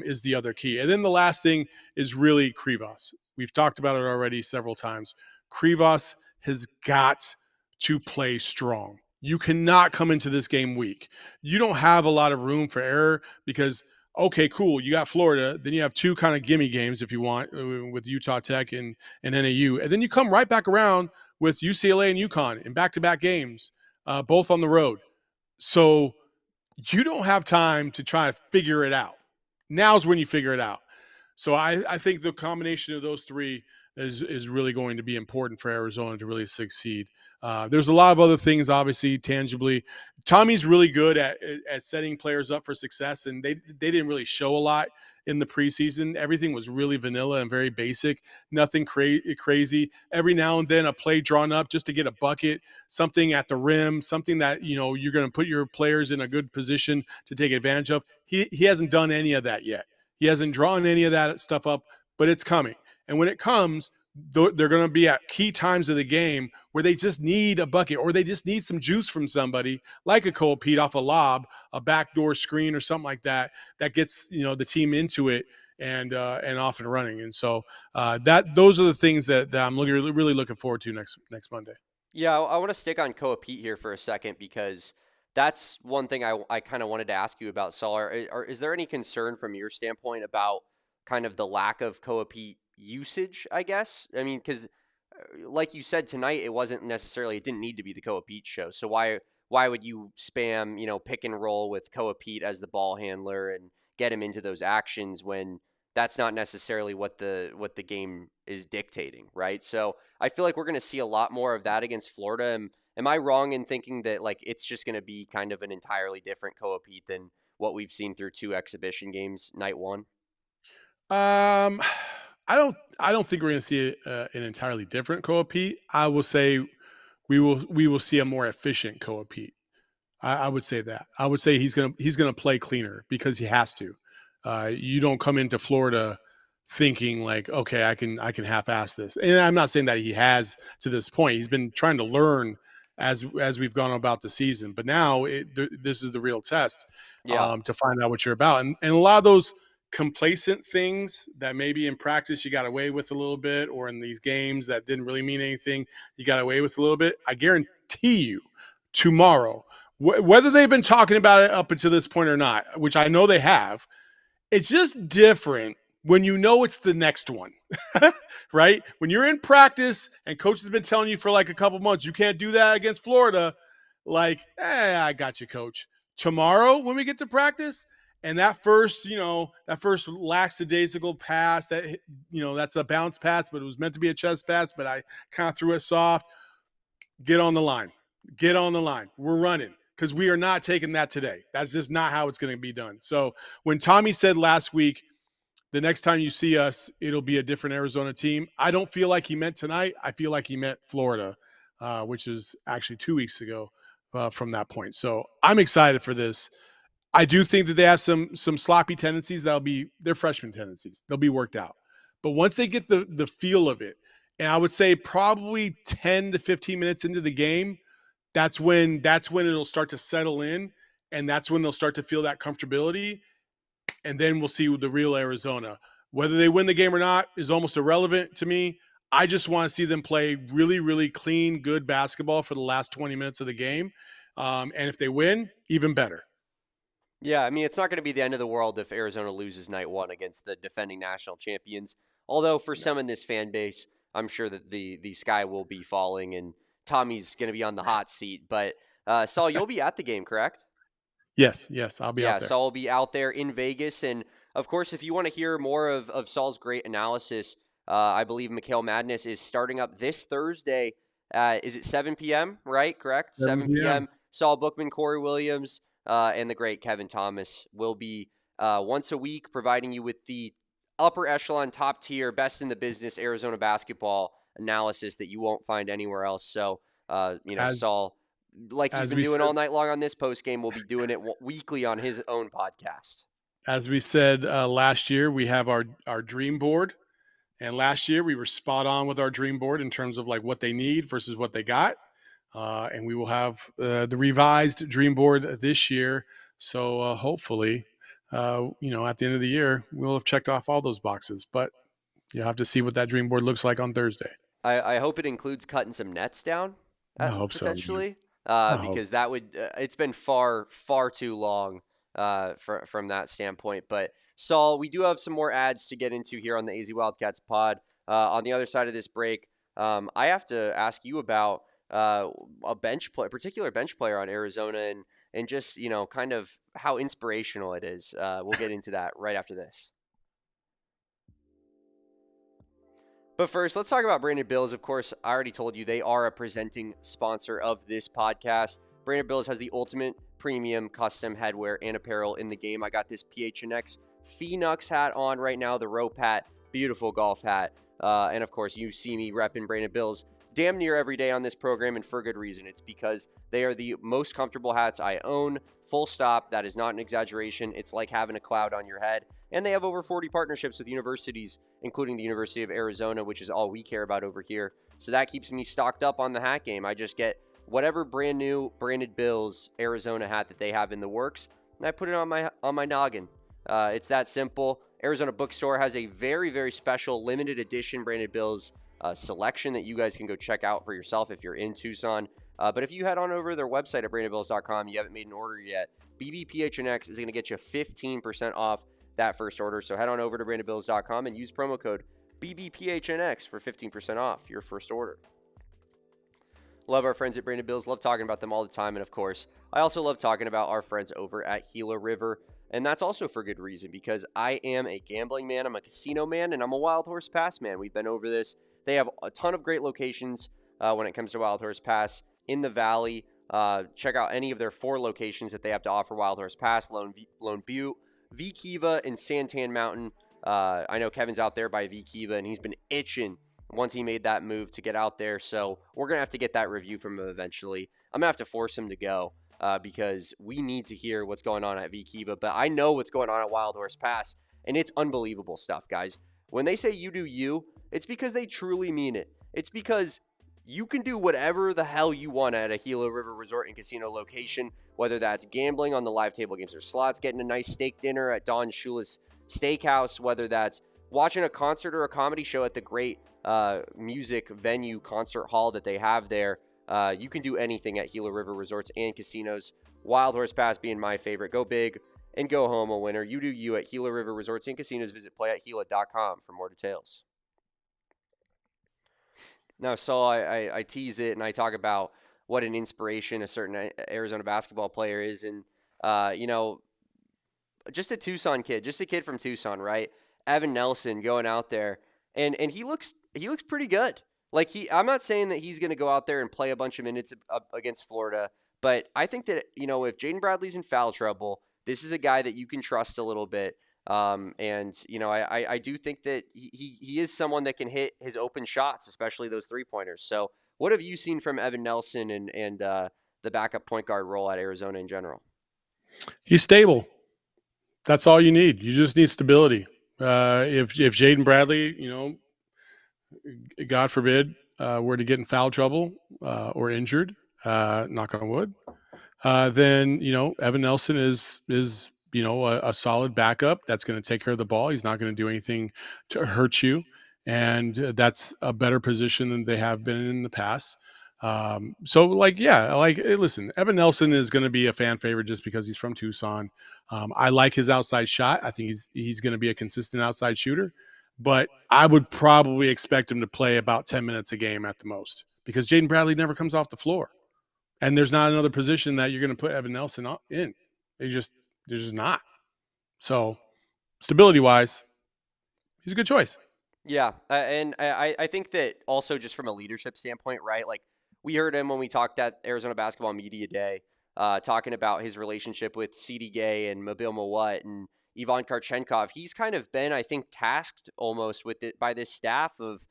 is the other key. And then the last thing is really Krivas. We've talked about it already several times. Krivas has got to play strong. You cannot come into this game weak. You don't have a lot of room for error because, okay, cool, you got Florida. Then you have two kind of gimme games if you want with Utah Tech and NAU. And then you come right back around with UCLA and UConn in back-to-back games, both on the road. So you don't have time to try to figure it out. Now's when you figure it out. So I think the combination of those three is really going to be important for Arizona to really succeed. There's a lot of other things, obviously, tangibly. Tommy's really good at setting players up for success, and they didn't really show a lot in the preseason. Everything was really vanilla and very basic, nothing crazy. Every now and then a play drawn up just to get a bucket, something at the rim, something that you're going to put your players in a good position to take advantage of. He hasn't done any of that yet. He hasn't drawn any of that stuff up, but it's coming. And when it comes, they're going to be at key times of the game where they just need a bucket or they just need some juice from somebody like a Cole Pete off a lob, a backdoor screen or something like that gets the team into it and off and running. And so those are the things that I'm really looking forward to next Monday. Yeah, I want to stick on Koa Pete here for a second because that's one thing I kind of wanted to ask you about, Saul. Is there any concern from your standpoint about kind of the lack of Koa Pete usage, I guess? I mean, because like you said tonight, it didn't need to be the Koa Pete show. So why would you spam, pick and roll with Koa Pete as the ball handler and get him into those actions when that's not necessarily what the game is dictating, right? So I feel like we're going to see a lot more of that against Florida. Am I wrong in thinking that like it's just going to be kind of an entirely different Koa Pete than what we've seen through two exhibition games night one? I don't think we're going to see an entirely different Koa Pete. I will say we will see a more efficient Koa Pete. I would say that. I would say he's gonna play cleaner because he has to. You don't come into Florida thinking like, okay, I can half-ass this. And I'm not saying that he has to this point. He's been trying to learn as we've gone about the season. But now this is the real test Yeah. to find out what you're about. And a lot of those complacent things that maybe in practice you got away with a little bit, or in these games that didn't really mean anything, you got away with a little bit. I guarantee you, tomorrow, whether they've been talking about it up until this point or not, which I know they have, it's just different when you know it's the next one, right? When you're in practice and coach has been telling you for like a couple months, you can't do that against Florida. Like, I got you, coach. Tomorrow, when we get to practice, and that first lackadaisical pass that's a bounce pass, but it was meant to be a chest pass, but I kind of threw it soft. Get on the line. We're running because we are not taking that today. That's just not how it's going to be done. So when Tommy said last week, the next time you see us, it'll be a different Arizona team, I don't feel like he meant tonight. I feel like he meant Florida, which is actually 2 weeks ago from that point. So I'm excited for this. I do think that they have some sloppy tendencies that'll be their freshman tendencies. They'll be worked out. But once they get the feel of it, and I would say probably 10 to 15 minutes into the game, that's when it'll start to settle in, and that's when they'll start to feel that comfortability, and then we'll see the real Arizona. Whether they win the game or not is almost irrelevant to me. I just want to see them play really, really clean, good basketball for the last 20 minutes of the game. And if they win, even better. Yeah, I mean, it's not going to be the end of the world if Arizona loses night one against the defending national champions. Although for some in this fan base, I'm sure that the sky will be falling and Tommy's going to be on the hot seat. But Saul, you'll be at the game, correct? Yes, I'll be Yeah, out there. Saul will be out there in Vegas. And of course, if you want to hear more of Saul's great analysis, I believe Mikhail Madness is starting up this Thursday. Is it 7 p.m., right? Correct? 7 p.m. Saul Bookman, Corey Williams, and the great Kevin Thomas will be once a week providing you with the upper echelon, top tier, best in the business Arizona basketball analysis that you won't find anywhere else. So, As Saul, like he's As been we doing said, all night long on this post game, will be doing it weekly on his own podcast. last year, we have our dream board. And last year, we were spot on with our dream board in terms of like what they need versus what they got. And we will have the revised dream board this year. So hopefully, at the end of the year, we'll have checked off all those boxes. But you'll have to see what that dream board looks like on Thursday. I hope it includes cutting some nets down, I hope so, man. potentially, I hope. because that would. It's been far too long from that standpoint. But Saul, we do have some more ads to get into here on the AZ Wildcats pod. On the other side of this break, I have to ask you about a particular bench player on Arizona, and just kind of how inspirational it is. We'll get into that right after this. But first, let's talk about Branded Bills. Of course, I already told you they are a presenting sponsor of this podcast. Branded Bills has the ultimate premium custom headwear and apparel in the game. I got this PHNX Phoenix hat on right now, the rope hat, beautiful golf hat. And of course, you see me repping Branded Bills damn near every day on this program, and for good reason. It's because they are the most comfortable hats I own. Full stop. That is not an exaggeration. It's like having a cloud on your head. And they have over 40 partnerships with universities, including the University of Arizona, which is all we care about over here. So that keeps me stocked up on the hat game. I just get whatever brand new Branded Bills Arizona hat that they have in the works, and I put it on my noggin. It's that simple. Arizona Bookstore has a very, very special limited edition Branded Bills selection that you guys can go check out for yourself if you're in Tucson. But if you head on over to their website at brandedbills.com, you haven't made an order yet, BBPHNX is going to get you 15% off that first order. So head on over to brandedbills.com and use promo code BBPHNX for 15% off your first order. Love our friends at Branded Bills. Love talking about them all the time. And of course, I also love talking about our friends over at Gila River. And that's also for good reason, because I am a gambling man, I'm a casino man, and I'm a Wild Horse Pass man. We've been over this. They have a ton of great locations when it comes to Wild Horse Pass in the Valley. Check out any of their 4 locations that they have to offer: Wild Horse Pass, Lone Butte, V Kiva, and Santan Mountain. I know Kevin's out there by V Kiva, and he's been itching once he made that move to get out there. So we're going to have to get that review from him eventually. I'm going to have to force him to go because we need to hear what's going on at V Kiva. But I know what's going on at Wild Horse Pass, and it's unbelievable stuff, guys. When they say you do you, it's because they truly mean it. It's because you can do whatever the hell you want at a Gila River Resort and Casino location, whether that's gambling on the live table games or slots, getting a nice steak dinner at Don Shula's Steakhouse, whether that's watching a concert or a comedy show at the great music venue concert hall that they have there. You can do anything at Gila River Resorts and Casinos. Wild Horse Pass being my favorite. Go big and go home a winner. You do you at Gila River Resorts and Casinos. Visit playathgila.com for more details. Now, Saul, I tease it and I talk about what an inspiration a certain Arizona basketball player is. And, just a Tucson kid, just a kid from Tucson, right? Evan Nelson going out there, and he looks pretty good. Like I'm not saying that he's going to go out there and play a bunch of minutes against Florida, but I think that if Jaden Bradley's in foul trouble, this is a guy that you can trust a little bit. I do think that he is someone that can hit his open shots, especially those 3-pointers. So what have you seen from Evan Nelson and the backup point guard role at Arizona in general? He's stable. That's all you need. You just need stability. If Jaden Bradley, God forbid, were to get in foul trouble or injured, knock on wood, then Evan Nelson is a solid backup that's going to take care of the ball. He's not going to do anything to hurt you, and that's a better position than they have been in the past. Listen, Evan Nelson is going to be a fan favorite just because he's from Tucson. I like his outside shot. I think he's going to be a consistent outside shooter, but I would probably expect him to play about 10 minutes a game at the most, because Jaden Bradley never comes off the floor, and there's not another position that you're going to put Evan Nelson in. There's just not. So stability wise, he's a good choice. Yeah, and I think that also just from a leadership standpoint, right? Like we heard him when we talked at Arizona Basketball Media Day, talking about his relationship with C.D. Gay and Mobile Mawut and Ivan Kharchenkov. He's kind of been, I think, tasked almost with it by this staff of,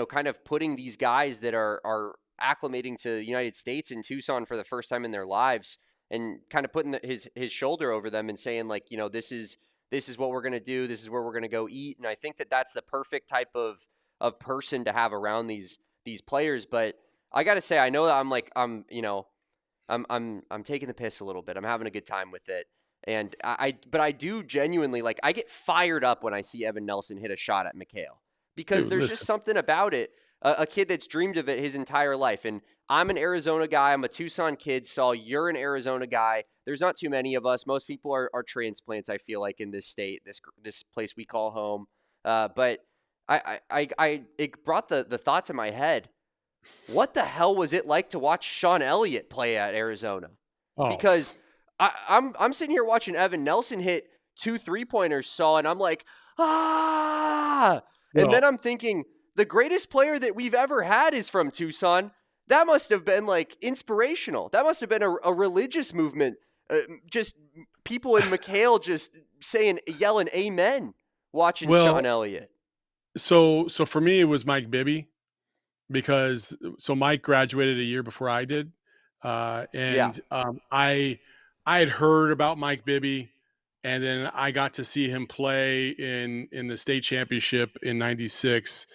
kind of putting these guys that are acclimating to the United States in Tucson for the first time in their lives, and kind of putting his shoulder over them and saying, like, this is what we're going to do. This is where we're going to go eat. And I think that that's the perfect type of person to have around these players. But I got to say, I know that I'm taking the piss a little bit. I'm having a good time with it. And but I do genuinely, like, I get fired up when I see Evan Nelson hit a shot at McHale, because Dude, there's listen. just something about it. A kid that's dreamed of it his entire life. And I'm an Arizona guy. I'm a Tucson kid. Saul, you're an Arizona guy. There's not too many of us. Most people are transplants, I feel like, in this state, this place we call home. But it brought the thought to my head. What the hell was it like to watch Sean Elliott play at Arizona? Oh, Because I'm sitting here watching Evan Nelson hit 2 3-pointers, Saul, and I'm like, ah! And well, then I'm thinking, the greatest player that we've ever had is from Tucson. That must have been, like, inspirational. That must have been a religious movement. Just people in McHale just yelling amen watching Sean Elliott. So for me, it was Mike Bibby, because Mike graduated a year before I did. Yeah. I had heard about Mike Bibby, and then I got to see him play in the state championship in '96,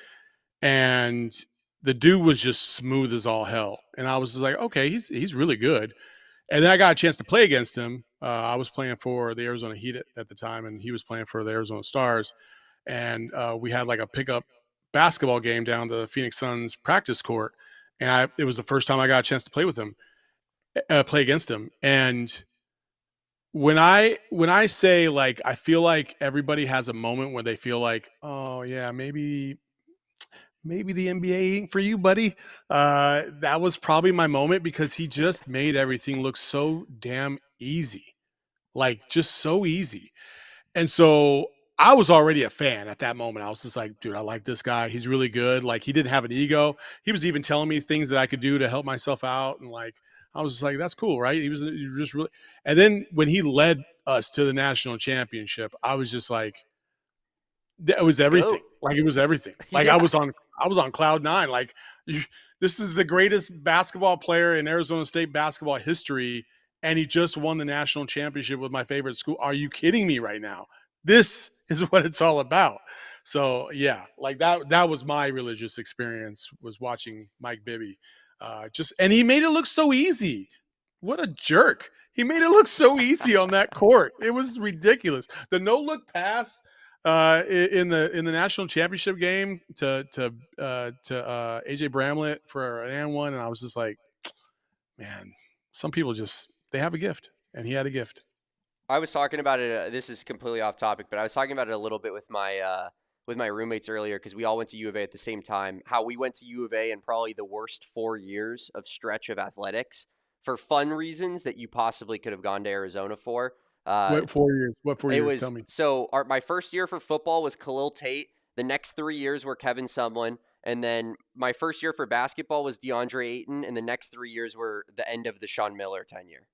and the dude was just smooth as all hell. And I was just like, okay, he's really good. And then I got a chance to play against him. I was playing for the Arizona Heat at the time, and he was playing for the Arizona Stars. And we had like a pickup basketball game down the Phoenix Suns practice court, and it was the first time I got a chance to play with him, play against him. And when I say, like, I feel like everybody has a moment when they feel like, oh yeah, maybe the NBA ain't for you, buddy. That was probably my moment, because he just made everything look so damn easy, like just so easy. And so I was already a fan at that moment. I was just like, dude, I like this guy. He's really good. Like, he didn't have an ego. He was even telling me things that I could do to help myself out. And, like, I was just like, that's cool, right? He was just really. And then when he led us to the national championship, I was just like, it was everything. Goat. Like, it was everything. Like, Yeah. I was on cloud nine. Like, this is the greatest basketball player in Arizona State basketball history, and he just won the national championship with my favorite school. Are you kidding me right now? This is what it's all about. So yeah, like that was my religious experience, was watching Mike Bibby. And he made it look so easy. What a jerk. He made it look so easy on that court. It was ridiculous. The no-look pass in the national championship game to AJ Bramlett for an and one, and I was just like, man, some people they have a gift, and he had a gift. I was talking about it. This is completely off topic, but I was talking about it a little bit with my roommates earlier, because we all went to U of A at the same time. How we went to U of A in probably the worst 4 years of stretch of athletics for fun reasons that you possibly could have gone to Arizona for. What 4 years? What 4 years? Tell me. So my first year for football was Khalil Tate. The next 3 years were Kevin Sumlin. And then my first year for basketball was DeAndre Ayton. And the next 3 years were the end of the Sean Miller tenure.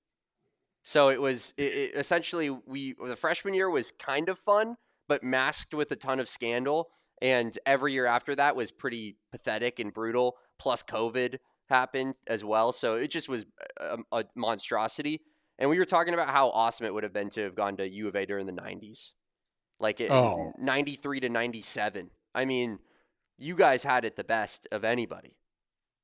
So it was essentially, the freshman year was kind of fun, but masked with a ton of scandal. And every year after that was pretty pathetic and brutal. Plus COVID happened as well. So it just was a monstrosity. And we were talking about how awesome it would have been to have gone to U of A during the 90s, like Oh, 93 to 97. I mean, you guys had it the best of anybody.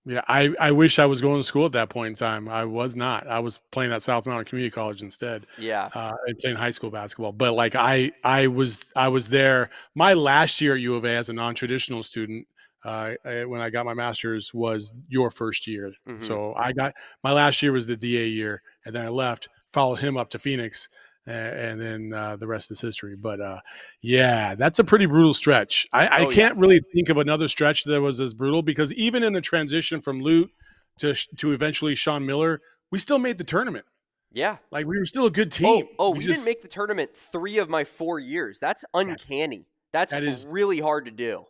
yeah. I wish I was going to school at that point in time. I was not. I was playing at South Mountain Community College instead. Yeah. And playing high school basketball. But like I was there. My last year at U of A as a non-traditional student, when I got my master's, was your first year. Mm-hmm. So my last year was the DA year, and then I left, followed him up to Phoenix, and then the rest is history. But yeah, that's a pretty brutal stretch. I can't really think of another stretch that was as brutal, because even in the transition from Lute to eventually Sean Miller, we still made the tournament. Yeah. Like, we were still a good team. We didn't make the tournament 3 of my 4 years. That's uncanny. That is really hard to do.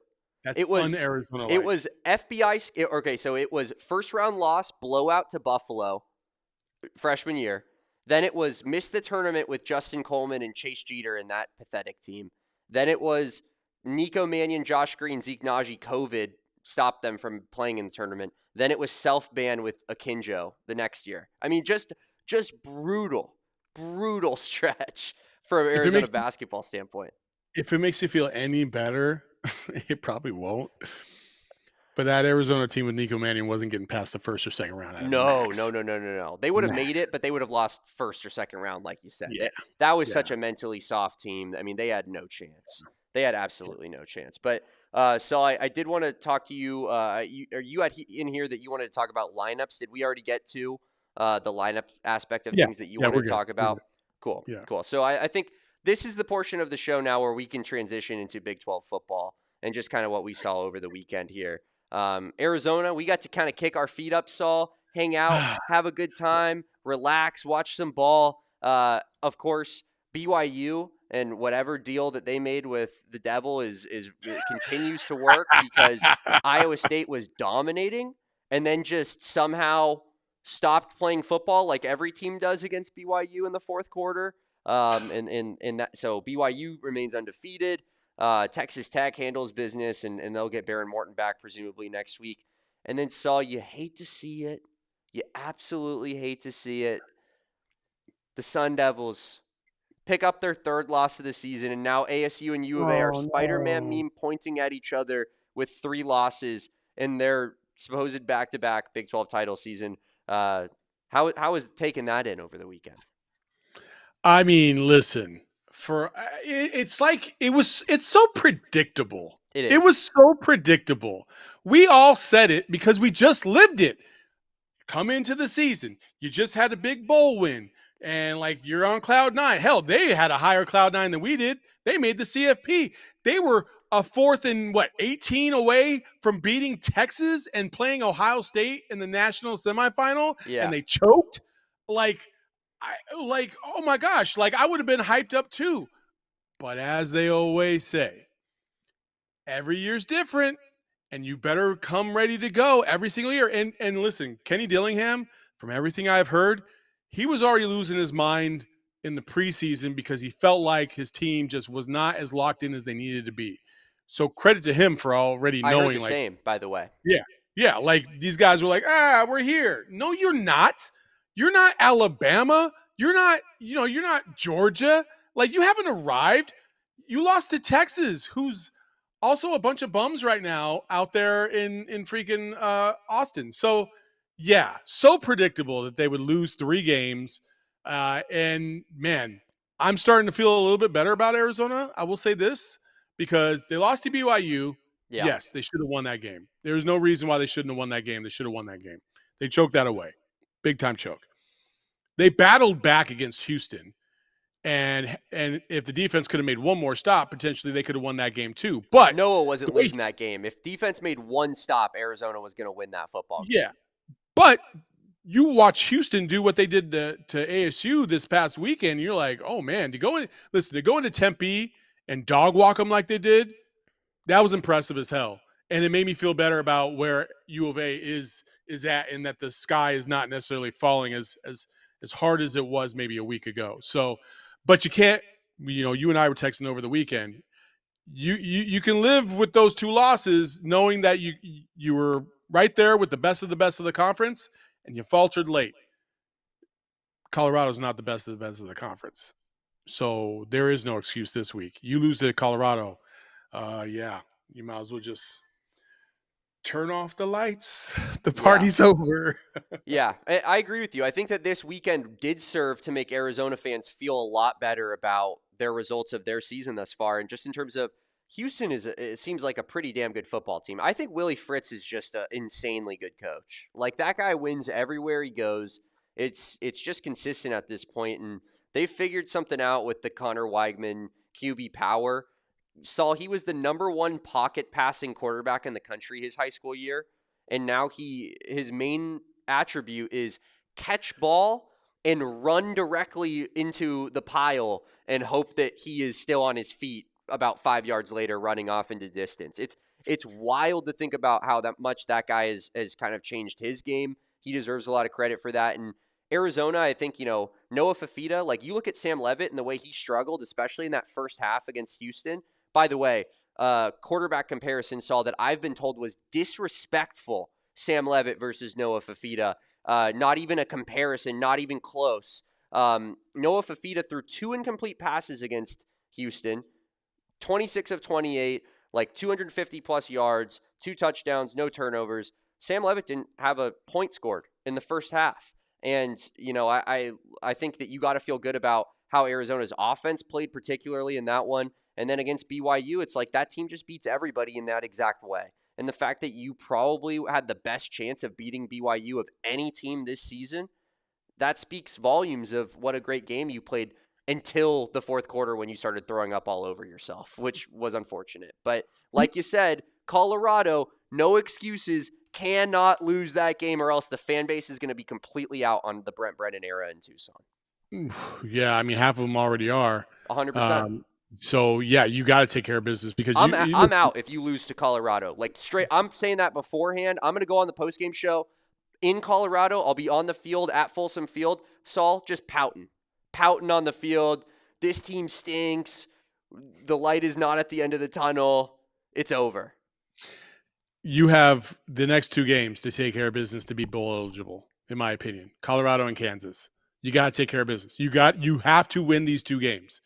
It was un-Arizona. It was FBI. Okay, so it was first round loss, blowout to Buffalo, freshman year. Then it was miss the tournament with Justin Coleman and Chase Jeter in that pathetic team. Then it was Nico Mannion, Josh Green, Zeke Naji, COVID stopped them from playing in the tournament. Then it was self-ban with Akinjo the next year. I mean, just brutal stretch from If it Arizona makes basketball standpoint. if it makes you feel any better, it probably won't. But that Arizona team with Nico Mannion wasn't getting past the first or second round at No. max. They would have made Max. it, but they would have lost first or second round, like you said. Yeah. That was Yeah. such a mentally soft team. I mean, they had no chance. They had absolutely no chance. But so I did want to talk to you. You had in here that you wanted to talk about lineups. Did we already get to the lineup aspect of Yeah. things that you Yeah, wanted we're to good. talk We're about? good. Cool. Yeah. Cool. So I think this is the portion of the show now where we can transition into Big 12 football and just kind of what we saw over the weekend here. Arizona, we got to kind of kick our feet up, Saul, hang out, have a good time, relax, watch some ball. Of course, BYU and whatever deal that they made with the Devil is continues to work because Iowa State was dominating and then just somehow stopped playing football like every team does against BYU in the fourth quarter. And that, so BYU remains undefeated. Texas Tech handles business, and they'll get Baron Morton back presumably next week. And then, Saul, you hate to see it. You absolutely hate to see it. The Sun Devils pick up their third loss of the season, and now ASU and U of A are Spider-Man meme pointing at each other with 3 losses in their supposed back-to-back Big 12 title season. How is taking that in over the weekend? I mean, listen, it's so predictable. It It was is. so predictable. We all said it because we just lived it. Come into the season, you just had a big bowl win, and like you're on cloud nine. Hell, they had a higher cloud nine than we did. They made the CFP. They were a 4th and 18 away from beating Texas and playing Ohio State in the national semifinal, Yeah. and they choked. Oh my gosh, like I would have been hyped up too. But as they always say, every year's different, and you better come ready to go every single year. And listen, Kenny Dillingham, from everything I've heard, he was already losing his mind in the preseason because he felt like his team just was not as locked in as they needed to be. So credit to him for already I heard knowing, the like, same, by the way. yeah, like these guys were like, we're here. No, you're not. You're not Alabama. You're not Georgia. Like, you haven't arrived. You lost to Texas, who's also a bunch of bums right now out there in freaking Austin. So, yeah, so predictable that they would lose 3 games. And man, I'm starting to feel a little bit better about Arizona. I will say this, because they lost to BYU. Yeah. Yes, they should have won that game. There's no reason why they shouldn't have won that game. They should have won that game. They choked that away. Big time choke. They battled back against Houston. And if the defense could have made one more stop, potentially they could have won that game too. But Noah wasn't losing that game. If defense made one stop, Arizona was going to win that football game. Yeah. But you watch Houston do what they did to ASU this past weekend. You're like, oh man, to go into Tempe and dog walk them like they did, that was impressive as hell. And it made me feel better about where U of A is at, and that the sky is not necessarily falling as hard as it was maybe a week ago. So, but you can't, you and I were texting over the weekend. You can live with those 2 losses, knowing that you were right there with the best of the conference, and you faltered late. Colorado's not the best of the conference. So there is no excuse this week. You lose to Colorado, you might as well just turn off the lights. The party's over. Yeah, I agree with you. I think that this weekend did serve to make Arizona fans feel a lot better about their results of their season thus far. And just in terms of Houston, it seems like a pretty damn good football team. I think Willie Fritz is just an insanely good coach. Like, that guy wins everywhere he goes. It's just consistent at this point, and they've figured something out with the Connor Weigman QB power. Saul, he was the number 1 pocket passing quarterback in the country his high school year, and now his main attribute is catch ball and run directly into the pile and hope that he is still on his feet about 5 yards later, running off into distance. It's wild to think about how that much that guy has kind of changed his game. He deserves a lot of credit for that. And Arizona, I think, Noah Fafita, like, you look at Sam Levitt and the way he struggled, especially in that first half against Houston. By the way, quarterback comparison, Saul, that I've been told was disrespectful. Sam Levitt versus Noah Fafita. Not even a comparison, not even close. Noah Fafita threw 2 incomplete passes against Houston, 26 of 28, like 250 plus yards, 2 touchdowns, no turnovers. Sam Levitt didn't have a point scored in the first half. And, I think that you got to feel good about how Arizona's offense played, particularly in that one. And then against BYU, it's like that team just beats everybody in that exact way. And the fact that you probably had the best chance of beating BYU of any team this season, that speaks volumes of what a great game you played until the fourth quarter when you started throwing up all over yourself, which was unfortunate. But like you said, Colorado, no excuses, cannot lose that game or else the fan base is going to be completely out on the Brent Brennan era in Tucson. Yeah, I mean, half of them already are. 100%. So, yeah, you got to take care of business because I'm out if you lose to Colorado. Like, straight, I'm saying that beforehand. I'm going to go on the postgame show in Colorado. I'll be on the field at Folsom Field. Saul, just pouting on the field. This team stinks. The light is not at the end of the tunnel. It's over. You have the next 2 games to take care of business to be bowl eligible, in my opinion. Colorado and Kansas. You got to take care of business. You have to win these 2 games.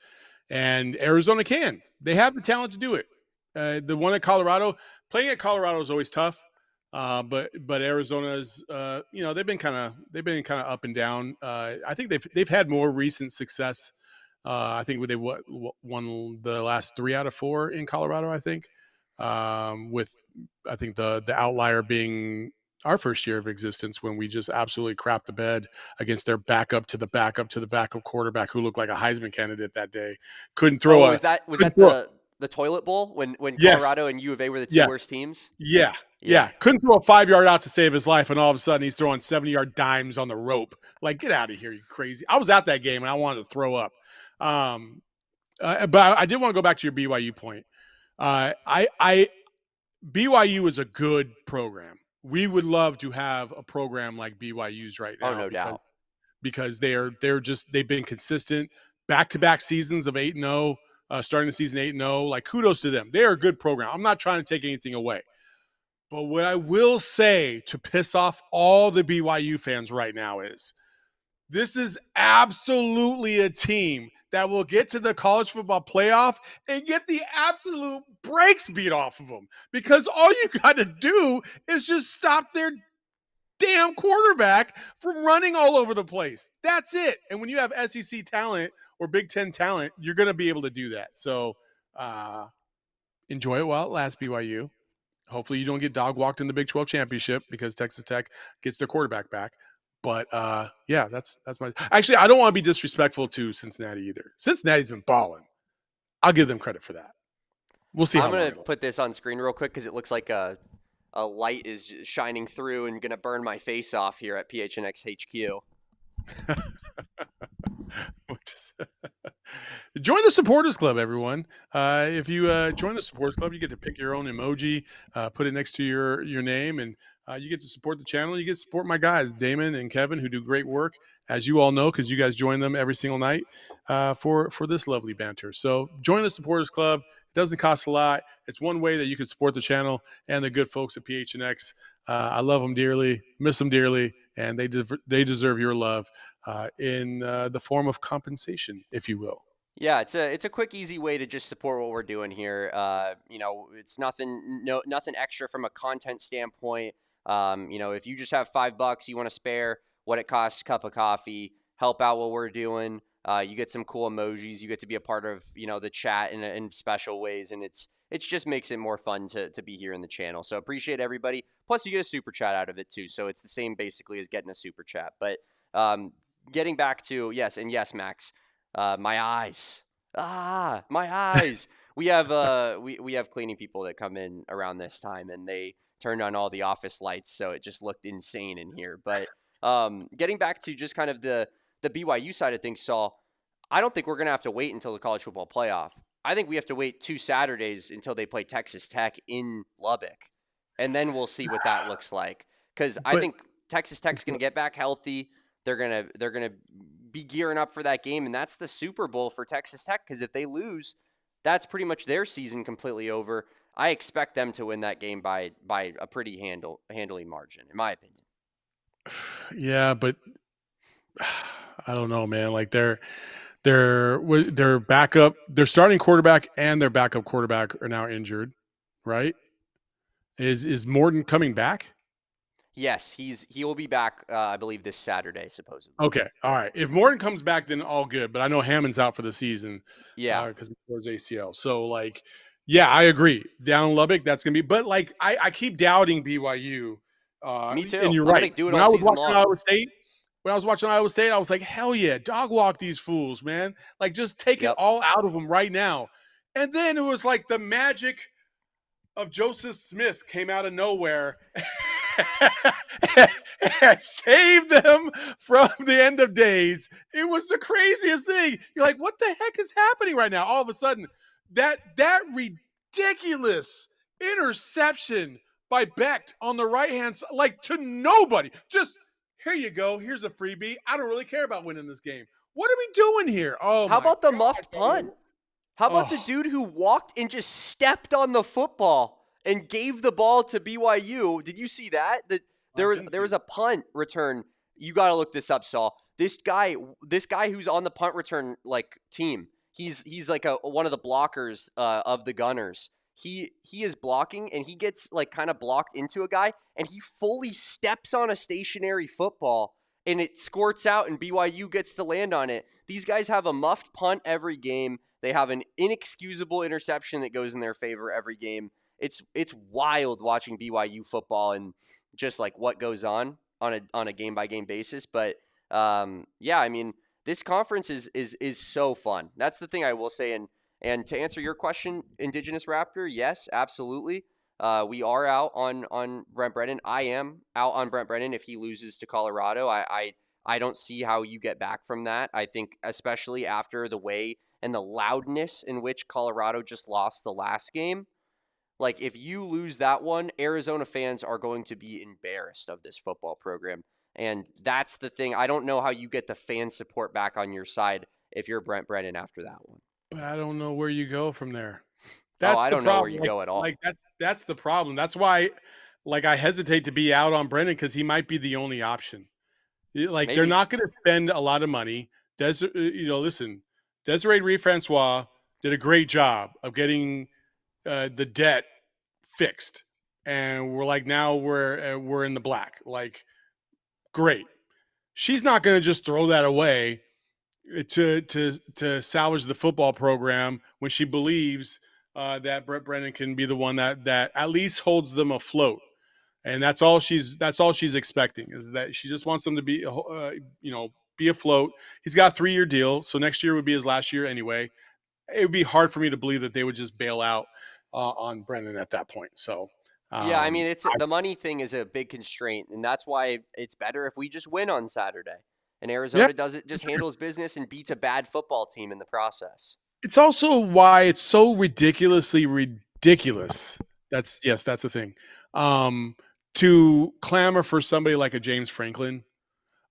And Arizona can. They have the talent to do it. The one at Colorado, playing at Colorado is always tough. But Arizona's, they've been kind of up and down. I think they've had more recent success. I think they won the last 3 out of 4 in Colorado. I think, with I think the outlier being our first year of existence when we just absolutely crapped the bed against their backup to the backup quarterback who looked like a Heisman candidate that day. Couldn't throw. Was that the toilet bowl when Yes. Colorado and U of A were the 2 worst teams? Yeah. Couldn't throw a 5-yard out to save his life, and all of a sudden he's throwing 70-yard dimes on the rope. Like, get out of here, you crazy! I was at that game and I wanted to throw up. But I did want to go back to your BYU point. BYU is a good program. We would love to have a program like BYU's right now. Oh, no doubt. Because they've been consistent back-to-back seasons of 8-0, starting the season 8-0. Like, kudos to them. They are a good program. I'm not trying to take anything away. But what I will say to piss off all the BYU fans right now is this is absolutely a team that will get to the college football playoff and get the absolute brakes beat off of them, because all you got to do is just stop their damn quarterback from running all over the place. That's it. And when you have SEC talent or Big Ten talent, you're going to be able to do that. So enjoy it while it lasts, BYU. Hopefully you don't get dog walked in the Big 12 championship because Texas Tech gets their quarterback back. But yeah, that's my. Actually, I don't want to be disrespectful to Cincinnati either. Cincinnati's been balling. I'll give them credit for that. We'll see. I'm going to put this on screen real quick because it looks like a light is shining through and going to burn my face off here at PHNX HQ. Join the supporters club, everyone. If you join the supporters club, you get to pick your own emoji, put it next to your name, and you get to support the channel. You get to support my guys, Damon and Kevin, who do great work, as you all know, because you guys join them every single night for this lovely banter. So join the supporters club. It doesn't cost a lot. It's one way that you can support the channel and the good folks at PHNX. I love them dearly, miss them dearly, and they deserve your love in the form of compensation, if you will. Yeah, it's a quick, easy way to just support what we're doing here. It's nothing extra from a content standpoint. If you just have $5, you want to spare what it costs a cup of coffee, help out what we're doing. You get some cool emojis. You get to be a part of, the chat in special ways. And it just makes it more fun to be here in the channel. So appreciate everybody. Plus you get a super chat out of it too. So it's the same basically as getting a super chat, but getting back to yes, Max, my eyes, my eyes. We have we have cleaning people that come in around this time, and they turned on all the office lights, so it just looked insane in here. But getting back to just kind of the BYU side of things, Saul, I don't think we're gonna have to wait until the college football playoff. I think we have to wait 2 Saturdays until they play Texas Tech in Lubbock, and then we'll see what that looks like. Because I think Texas Tech's gonna get back healthy. They're gonna be gearing up for that game, and that's the Super Bowl for Texas Tech. Because if they lose, that's pretty much their season completely over. I expect them to win that game by a pretty handily margin, in my opinion. Yeah, but I don't know, man. Like their backup, their starting quarterback and their backup quarterback are now injured, right? Is Morton coming back? Yes, he will be back. I believe this Saturday, supposedly. Okay, all right. If Morton comes back, then all good. But I know Hammond's out for the season Yeah, because he tore his ACL. So like, yeah, I agree. Down Lubbock, that's gonna be. But like, I keep doubting BYU. me And too. you're I'm right. gonna do it When all I was season watching long. Iowa State, I was like, hell yeah, dog walk these fools, man. Like, just take it Yep. all out of them right now. And then it was like the magic of Joseph Smith came out of nowhere and saved them from the end of days. It was the craziest thing. You're like, what the heck is happening right now? All of a sudden, that ridiculous interception by Becht on the right hand side, like to nobody. Just here you go. Here's a freebie. I don't really care about winning this game. What are we doing here? Oh How my about the gosh. muffed punt? How about the Oh, dude who walked and just stepped on the football and gave the ball to BYU? Did you see that? I didn't There see was it. a punt return. You got to look this up, Saul. This guy who's on the punt return like team. He's like one of the blockers of the Gunners. He is blocking and he gets like kind of blocked into a guy and he fully steps on a stationary football and it squirts out and BYU gets to land on it. These guys have a muffed punt every game. They have an inexcusable interception that goes in their favor every game. It's wild watching BYU football and just like what goes on a game by game basis. But yeah, I mean this conference is so fun. That's the thing I will say. And to answer your question, Indigenous Raptor, yes, absolutely. We are out on Brent Brennan. I am out on Brent Brennan if he loses to Colorado. I don't see how you get back from that. I think especially after the way and the loudness in which Colorado just lost the last game. Like, if you lose that one, Arizona fans are going to be embarrassed of this football program. And that's the thing. I don't know how you get the fan support back on your side if you're Brent Brennan after that one. But I don't know where you go from there. Oh, That's I the don't know where problem. you go at all. Like that's the problem. That's why, like, I hesitate to be out on Brennan because he might be the only option. Like, they're Maybe. not going to spend a lot of money. Listen, Desiree Reed Francois did a great job of getting the debt fixed, and we're like now we're in the black. Like, great. She's not going to just throw that away to salvage the football program when she believes that Brett Brennan can be the one that at least holds them afloat. And that's all she's expecting, is that she just wants them to be be afloat. He's got a 3-year deal, so next year would be his last year anyway. It would be hard for me to believe that they would just bail out on Brennan at that point. So Yeah, I mean, I, the money thing is a big constraint, and that's why it's better if we just win on Saturday. And yeah, Arizona does it, just handles business and beats a bad football team in the process. it's also why it's so ridiculously ridiculous. That's the thing. To clamor for somebody like a James Franklin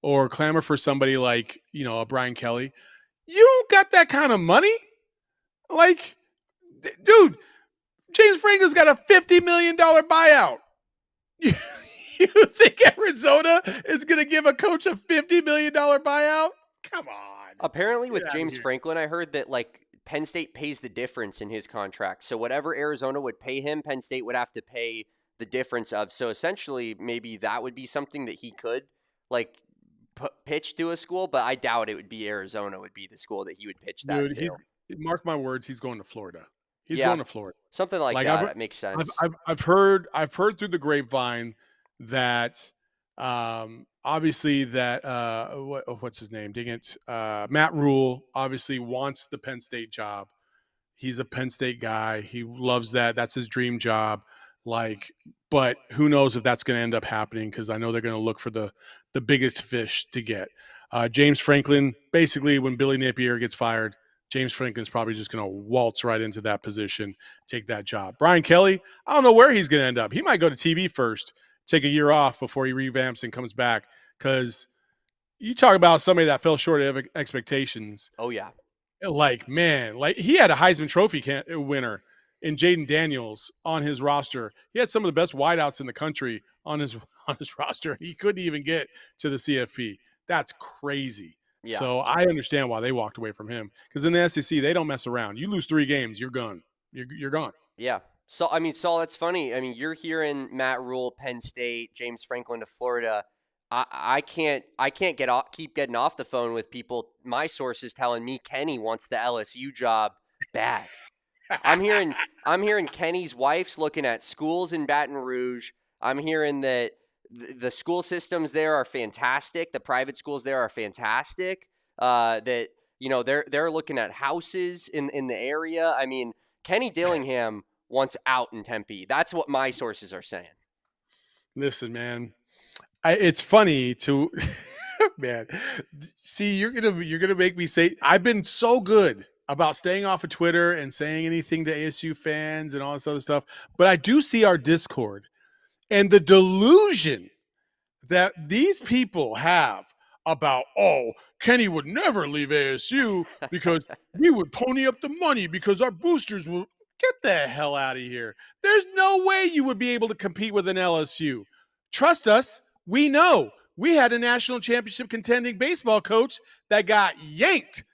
or clamor for somebody like, a Brian Kelly. You don't got that kind of money. Like, dude, James Franklin's got a $50 million buyout. You think Arizona is going to give a coach a $50 million buyout? Come on. Apparently, Get with out of James here. Franklin, I heard that like Penn State pays the difference in his contract. So whatever Arizona would pay him, Penn State would have to pay the difference of. So essentially, maybe that would be something that he could like pitch to a school, but I doubt it would be Arizona would be the school that he would pitch that Dude, to. mark my words, he's going to Florida. He's Yeah, going to Florida. something like Like that. That makes sense. I've heard through the grapevine that obviously that what's his name? Dang it, Matt Rule obviously wants the Penn State job. He's a Penn State guy. He loves that. That's his dream job. Like, but who knows if that's going to end up happening? Because I know they're going to look for the biggest fish to get. James Franklin, basically, when Billy Napier gets fired, James Franklin's probably just going to waltz right into that position, take that job. Brian Kelly, I don't know where he's going to end up. He might go to TV first, take a year off before he revamps and comes back. Because you talk about somebody that fell short of expectations. Oh yeah. Like, man, like he had a Heisman Trophy winner in Jaden Daniels on his roster. He had some of the best wideouts in the country on his roster. He couldn't even get to the CFP. That's crazy. Yeah. So I understand why they walked away from him, because in the SEC they don't mess around. You lose 3 games, you're gone. You're gone. Yeah. So, I mean, Saul, that's funny. I mean, you're hearing Matt Rule, Penn State, James Franklin to Florida. I can't keep getting off the phone with people. My sources telling me Kenny wants the LSU job bad. I'm hearing Kenny's wife's looking at schools in Baton Rouge. I'm hearing that the school systems there are fantastic. The private schools there are fantastic. That they're looking at houses in the area. I mean, Kenny Dillingham wants out in Tempe. That's what my sources are saying. Listen, man, it's funny to man. See, you're gonna make me say I've been so good about staying off of Twitter and saying anything to ASU fans and all this other stuff, but I do see our Discord and the delusion that these people have about, oh, Kenny would never leave ASU because we would pony up the money because our boosters will. Get the hell out of here. There's no way you would be able to compete with an LSU. Trust us, we know. We had a national championship contending baseball coach that got yanked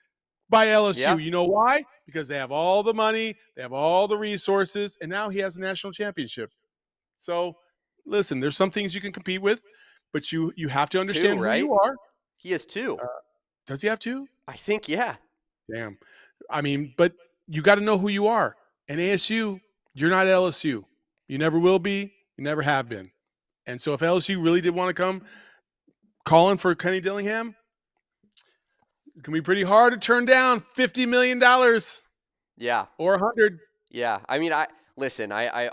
by LSU. Yeah. You know why? Because they have all the money, they have all the resources, and now he has a national championship. So, listen, there's some things you can compete with, but you have to understand 2, right? who you are. He has 2. Does he have 2? I think, yeah. Damn. I mean, but you got to know who you are. And ASU, you're not LSU. You never will be. You never have been. And so if LSU really did want to come calling for Kenny Dillingham, it can be pretty hard to turn down $50 million. Yeah. Or 100. Yeah. I mean, I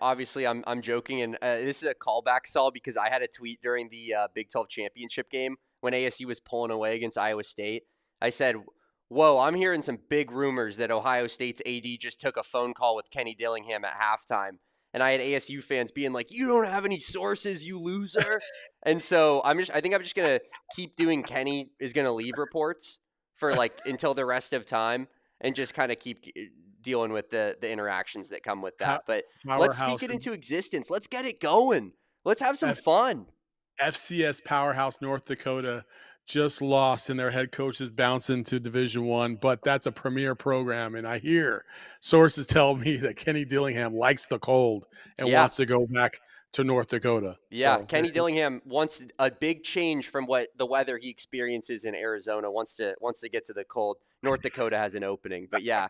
obviously I'm joking, and this is a callback, Saul, because I had a tweet during the Big 12 championship game when ASU was pulling away against Iowa State. I said, whoa, I'm hearing some big rumors that Ohio State's AD just took a phone call with Kenny Dillingham at halftime. And I had ASU fans being like, you don't have any sources, you loser. And so I think I'm just going to keep doing Kenny is going to leave reports for like until the rest of time and just kind of keep dealing with the interactions that come with that. But let's speak it into existence. Let's get it going. Let's have some fun. FCS powerhouse North Dakota just lost, and their head coach is bouncing to Division I, but that's a premier program. And I hear sources tell me that Kenny Dillingham likes the cold and wants to go back to North Dakota. Yeah, so, Kenny Dillingham wants a big change from what the weather he experiences in Arizona. Wants to get to the cold. North Dakota has an opening. But yeah,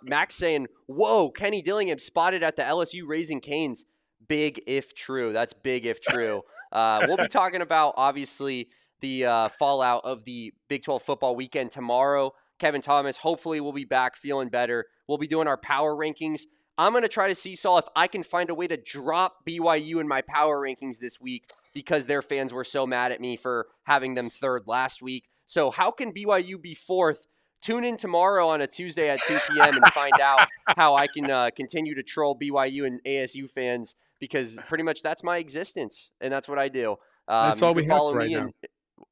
Max saying, whoa, Kenny Dillingham spotted at the LSU Raising Cane's. Big if true. That's big if true. We'll be talking about, obviously, the fallout of the Big 12 football weekend tomorrow. Kevin Thomas, hopefully, will be back feeling better. We'll be doing our power rankings. I'm going to try to see, Saul, if I can find a way to drop BYU in my power rankings this week because their fans were so mad at me for having them 3rd last week. So how can BYU be 4th? Tune in tomorrow on a Tuesday at 2 p.m. and find out how I can continue to troll BYU and ASU fans, because pretty much that's my existence, and that's what I do. That's all we have right now.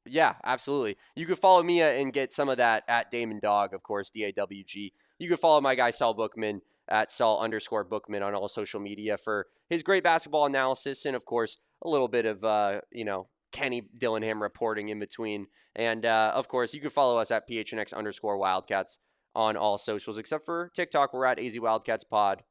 Yeah, absolutely. You can follow me and get some of that at Damon Dog, of course, DAWG. You can follow my guy Saul Bookman at Saul_Bookman on all social media for his great basketball analysis and, of course, a little bit of, Kenny Dillingham reporting in between. And, of course, you can follow us at PHNX_Wildcats on all socials, except for TikTok. We're at AZ Wildcats Pod.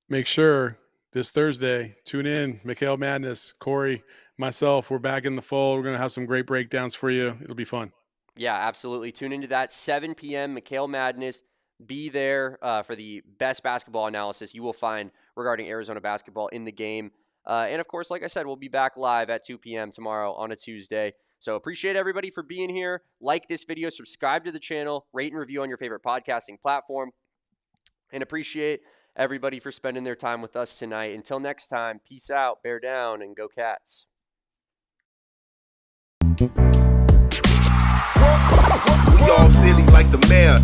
Make sure this Thursday, tune in. Mikhail Madness, Corey, myself, we're back in the fold. We're going to have some great breakdowns for you. It'll be fun. Yeah, absolutely. Tune into that 7 p.m. Mikhail Madness. Be there for the best basketball analysis you will find regarding Arizona basketball in the game. And, of course, like I said, we'll be back live at 2 p.m. tomorrow on a Tuesday. So appreciate everybody for being here. Like this video, subscribe to the channel, rate and review on your favorite podcasting platform, and appreciate everybody for spending their time with us tonight. Until next time, peace out, bear down, and go Cats. We all silly like the mayor.